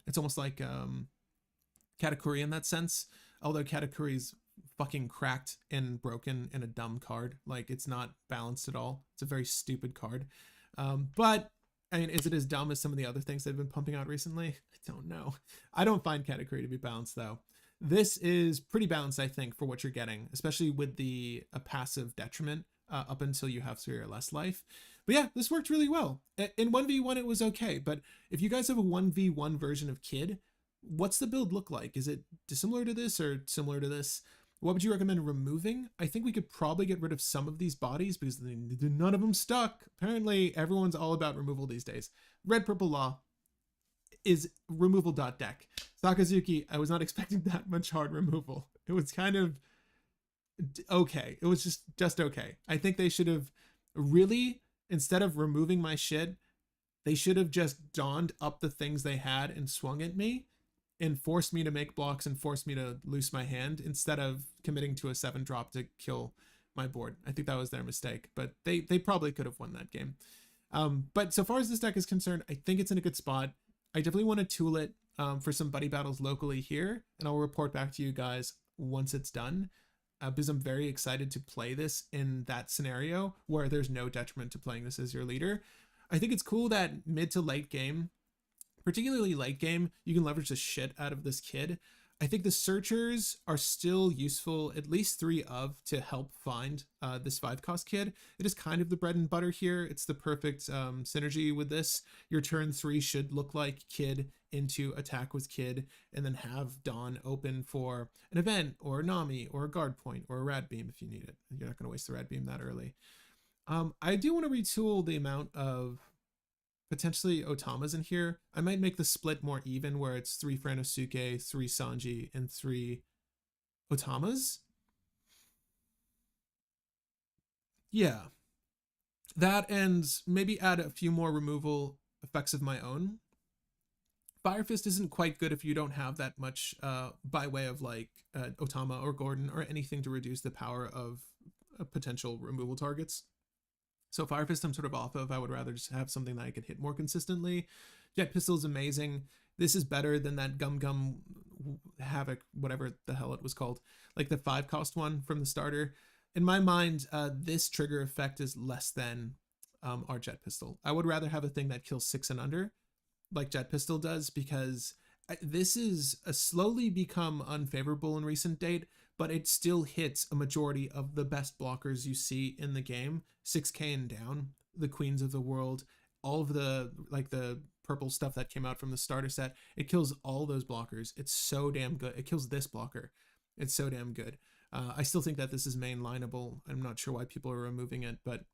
It's almost like Katakuri in that sense, although Katakuri's fucking cracked and broken and a dumb card. Like, it's not balanced at all. It's a very stupid card. But I mean, is it as dumb as some of the other things they've been pumping out recently? I don't know. I don't find Katakuri to be balanced though. This is pretty balanced, I think, for what you're getting, especially with the passive detriment up until you have 3 or less life. But yeah, this worked really well. In 1v1, it was okay. But if you guys have a 1v1 version of Kid, what's the build look like? Is it dissimilar to this or similar to this? What would you recommend removing? I think we could probably get rid of some of these bodies because none of them stuck. Apparently, everyone's all about removal these days. Red Purple Law is removal.deck. Sakazuki, I was not expecting that much hard removal. It was kind of okay. It was just okay. I think they should have really, instead of removing my shit, they should have just donned up the things they had and swung at me and forced me to make blocks and forced me to loose my hand instead of committing to a 7 drop to kill my board. I think that was their mistake, but they probably could have won that game. But so far as this deck is concerned, I think it's in a good spot. I definitely want to tool it for some buddy battles locally here, and I'll report back to you guys once it's done. Because I'm very excited to play this in that scenario where there's no detriment to playing this as your leader. I think it's cool that mid to late game, particularly late game, you can leverage the shit out of this kid. I think the searchers are still useful, at least 3 of, to help find this 5-cost kid. It is kind of the bread and butter here. It's the perfect synergy with this. Your turn 3 should look like kid into attack with kid, and then have Dawn open for an event or a Nami or a guard point or a rad beam if you need it. You're not going to waste the rad beam that early. I do want to retool the amount of potentially Otamas in here. I might make the split more even where it's 3 Franosuke, 3 Sanji, and 3 Otamas. Yeah. That, and maybe add a few more removal effects of my own. Fire Fist isn't quite good if you don't have that much by way of like Otama or Gordon or anything to reduce the power of potential removal targets. So Fire Fist I'm sort of off of. I would rather just have something that I could hit more consistently. Jet Pistol is amazing. This is better than that Gum Gum Havoc, whatever the hell it was called, like the 5-cost one from the starter. In my mind, this trigger effect is less than our Jet Pistol. I would rather have a thing that kills 6 and under, like Jet Pistol does, because this is slowly become unfavorable in recent date, but it still hits a majority of the best blockers you see in the game, 6k and down, the Queens of the World, all of the like the purple stuff that came out from the starter set. It kills all those blockers. It's so damn good. It kills this blocker. It's so damn good. I still think that this is mainlineable. I'm not sure why people are removing it, but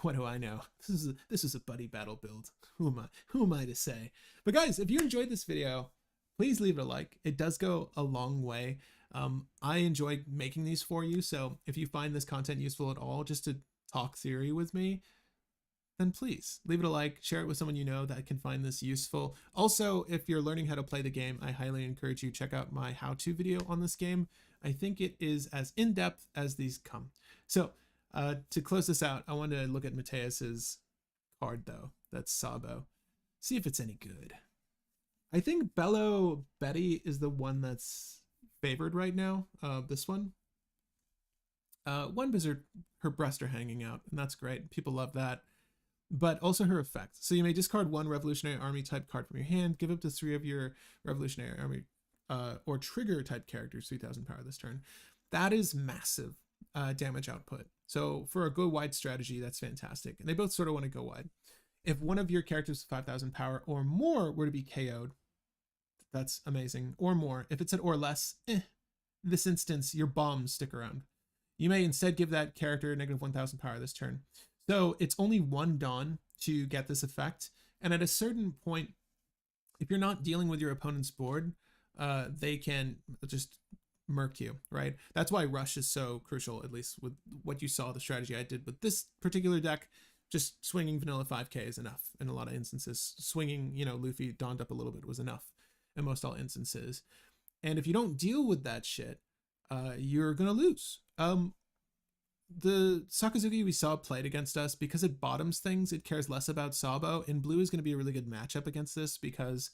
what do I know? This is a buddy battle build. Who am I to say? But guys, if you enjoyed this video, please leave it a like. It does go a long way. I enjoy making these for you, so if you find this content useful at all, just to talk theory with me, then please leave it a like, share it with someone you know that can find this useful. Also, if you're learning how to play the game, I highly encourage you to check out my how-to video on this game. I think it is as in-depth as these come. So to close this out, I want to look at Mateus's card though. That's Sabo. See if it's any good. I think Bello Betty is the one that's favored right now. This one. One Wizard, her breasts are hanging out, and that's great. People love that. But also her effect. So you may discard 1 Revolutionary Army type card from your hand, give up to 3 of your Revolutionary Army or trigger type characters 3,000 power this turn. That is massive damage output. So for a go wide strategy, that's fantastic. And they both sort of want to go wide. If one of your characters with 5,000 power or more were to be KO'd, that's amazing. Or more. If it's at or less, this instance, your bombs stick around. You may instead give that character negative 1,000 power this turn. So it's only 1 Dawn to get this effect. And at a certain point, if you're not dealing with your opponent's board, they can just murk you, right? That's why Rush is so crucial, at least with what you saw, the strategy I did with this particular deck. Just swinging vanilla 5k is enough in a lot of instances. Swinging, Luffy dawned up a little bit was enough in most all instances. And if you don't deal with that shit, you're gonna lose. The Sakazuki we saw played against us, because it bottoms things, it cares less about Sabo, and blue is going to be a really good matchup against this because,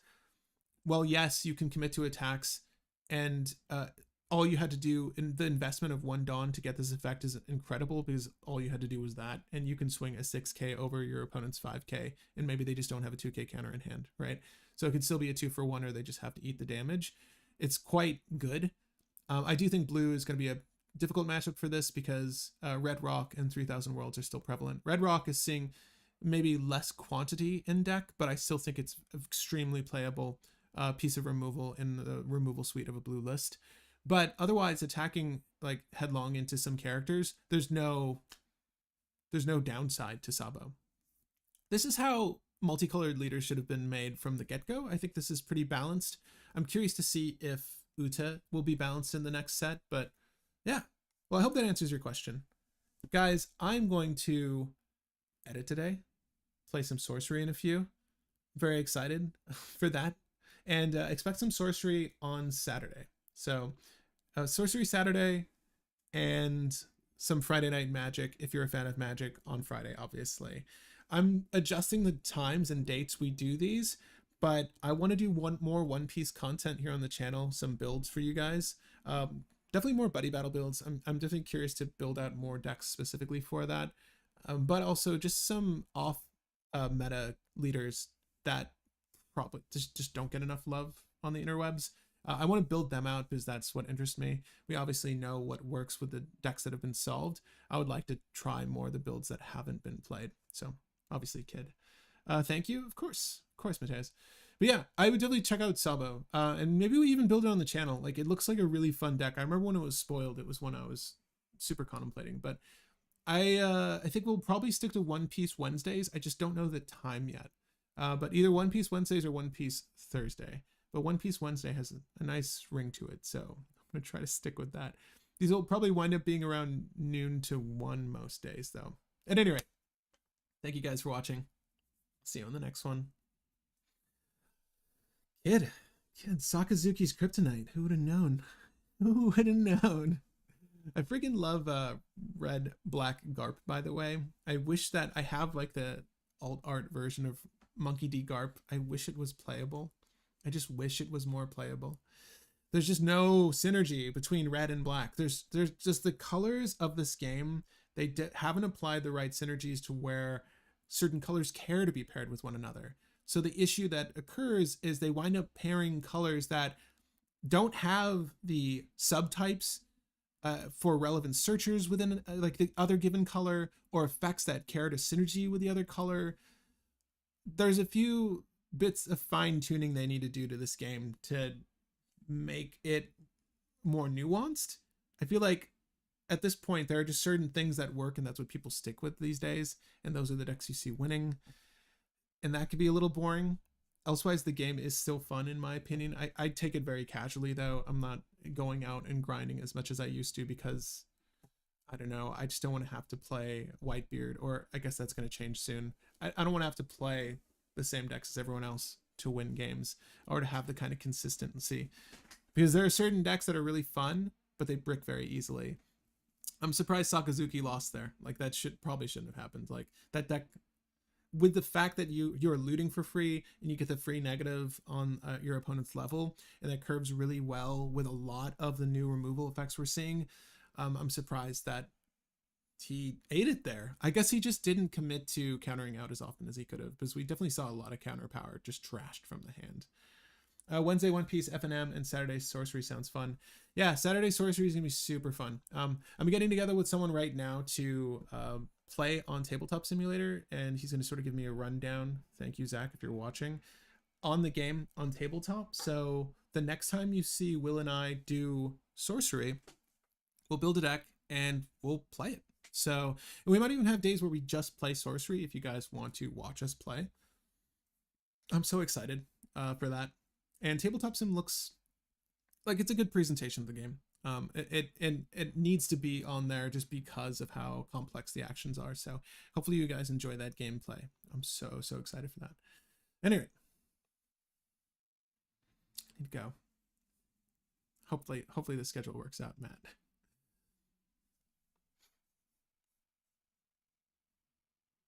well, yes, you can commit to attacks, and all you had to do in the investment of 1 Dawn to get this effect is incredible, because all you had to do was that, and you can swing a 6k over your opponent's 5k, and maybe they just don't have a 2k counter in hand, right? So it could still be a 2-for-1, or they just have to eat the damage. It's quite good. I do think blue is going to be a difficult matchup for this because Red Rock and 3000 Worlds are still prevalent. Red Rock is seeing maybe less quantity in deck, but I still think it's an extremely playable piece of removal in the removal suite of a blue list. But otherwise, attacking like headlong into some characters, there's no downside to Sabo. This is how multicolored leaders should have been made from the get-go. I think this is pretty balanced. I'm curious to see if Uta will be balanced in the next set, but yeah. Well, I hope that answers your question. Guys, I'm going to edit today, play some sorcery in a few. Very excited for that. And expect some sorcery on Saturday. So sorcery Saturday and some Friday Night Magic, if you're a fan of Magic, on Friday, obviously. I'm adjusting the times and dates we do these, but I want to do more One Piece content here on the channel, some builds for you guys. Definitely more buddy battle builds. I'm definitely curious to build out more decks specifically for that, but also just some off meta leaders that probably just don't get enough love on the interwebs. I want to build them out because that's what interests me. We obviously know what works with the decks that have been solved. I would like to try more of the builds that haven't been played. So obviously, Kid. Thank you. Of course, Mateus. But yeah, I would definitely check out Sabo. And maybe we even build it on the channel. Like, it looks like a really fun deck. I remember when it was spoiled, it was one I was super contemplating. But I think we'll probably stick to One Piece Wednesdays. I just don't know the time yet. But either One Piece Wednesdays or One Piece Thursday. But One Piece Wednesday has a nice ring to it, so I'm gonna try to stick with that. These will probably wind up being around noon to 1 most days, though. At any rate, thank you guys for watching. See you on the next one. Kid, Sakazuki's Kryptonite. Who would have known? Who would have known? I freaking love Red Black Garp, by the way. I wish that I have like the alt art version of Monkey D Garp. I wish it was playable. I just wish it was more playable. There's just no synergy between red and black. There's just the colors of this game. They haven't applied the right synergies to where certain colors care to be paired with one another. So the issue that occurs is they wind up pairing colors that don't have the subtypes for relevant searchers within like the other given color, or effects that care to synergy with the other color. There's a few bits of fine tuning they need to do to this game to make it more nuanced. I feel like at this point there are just certain things that work, and that's what people stick with these days, and those are the decks you see winning, and that could be a little boring. Elsewise, the game is still fun in my opinion. I take it very casually though. I'm not going out and grinding as much as I used to because I don't know, I just don't want to have to play Whitebeard, or I guess that's going to change soon. I don't want to have to play the same decks as everyone else to win games, or to have the kind of consistency, because there are certain decks that are really fun but they brick very easily. I'm surprised Sakazuki lost there. Like that probably shouldn't have happened. Like that deck, with the fact that you're looting for free and you get the free negative on your opponent's level, and that curves really well with a lot of the new removal effects we're seeing. I'm surprised that he ate it there. I guess he just didn't commit to countering out as often as he could have, because we definitely saw a lot of counter power just trashed from the hand. Wednesday One Piece FNM and Saturday Sorcery sounds fun. Yeah, Saturday Sorcery is gonna be super fun. I'm getting together with someone right now to play on Tabletop Simulator, and he's gonna sort of give me a rundown. Thank you, Zach, if you're watching, on the game on tabletop. So the next time you see Will and I do Sorcery, we'll build a deck and we'll play it. So we might even have days where we just play Sorcery if you guys want to watch us play. I'm so excited for that. And Tabletop Sim looks like it's a good presentation of the game. It needs to be on there just because of how complex the actions are. So hopefully you guys enjoy that gameplay. I'm so excited for that. Anyway, I need to go. Hopefully the schedule works out, Matt.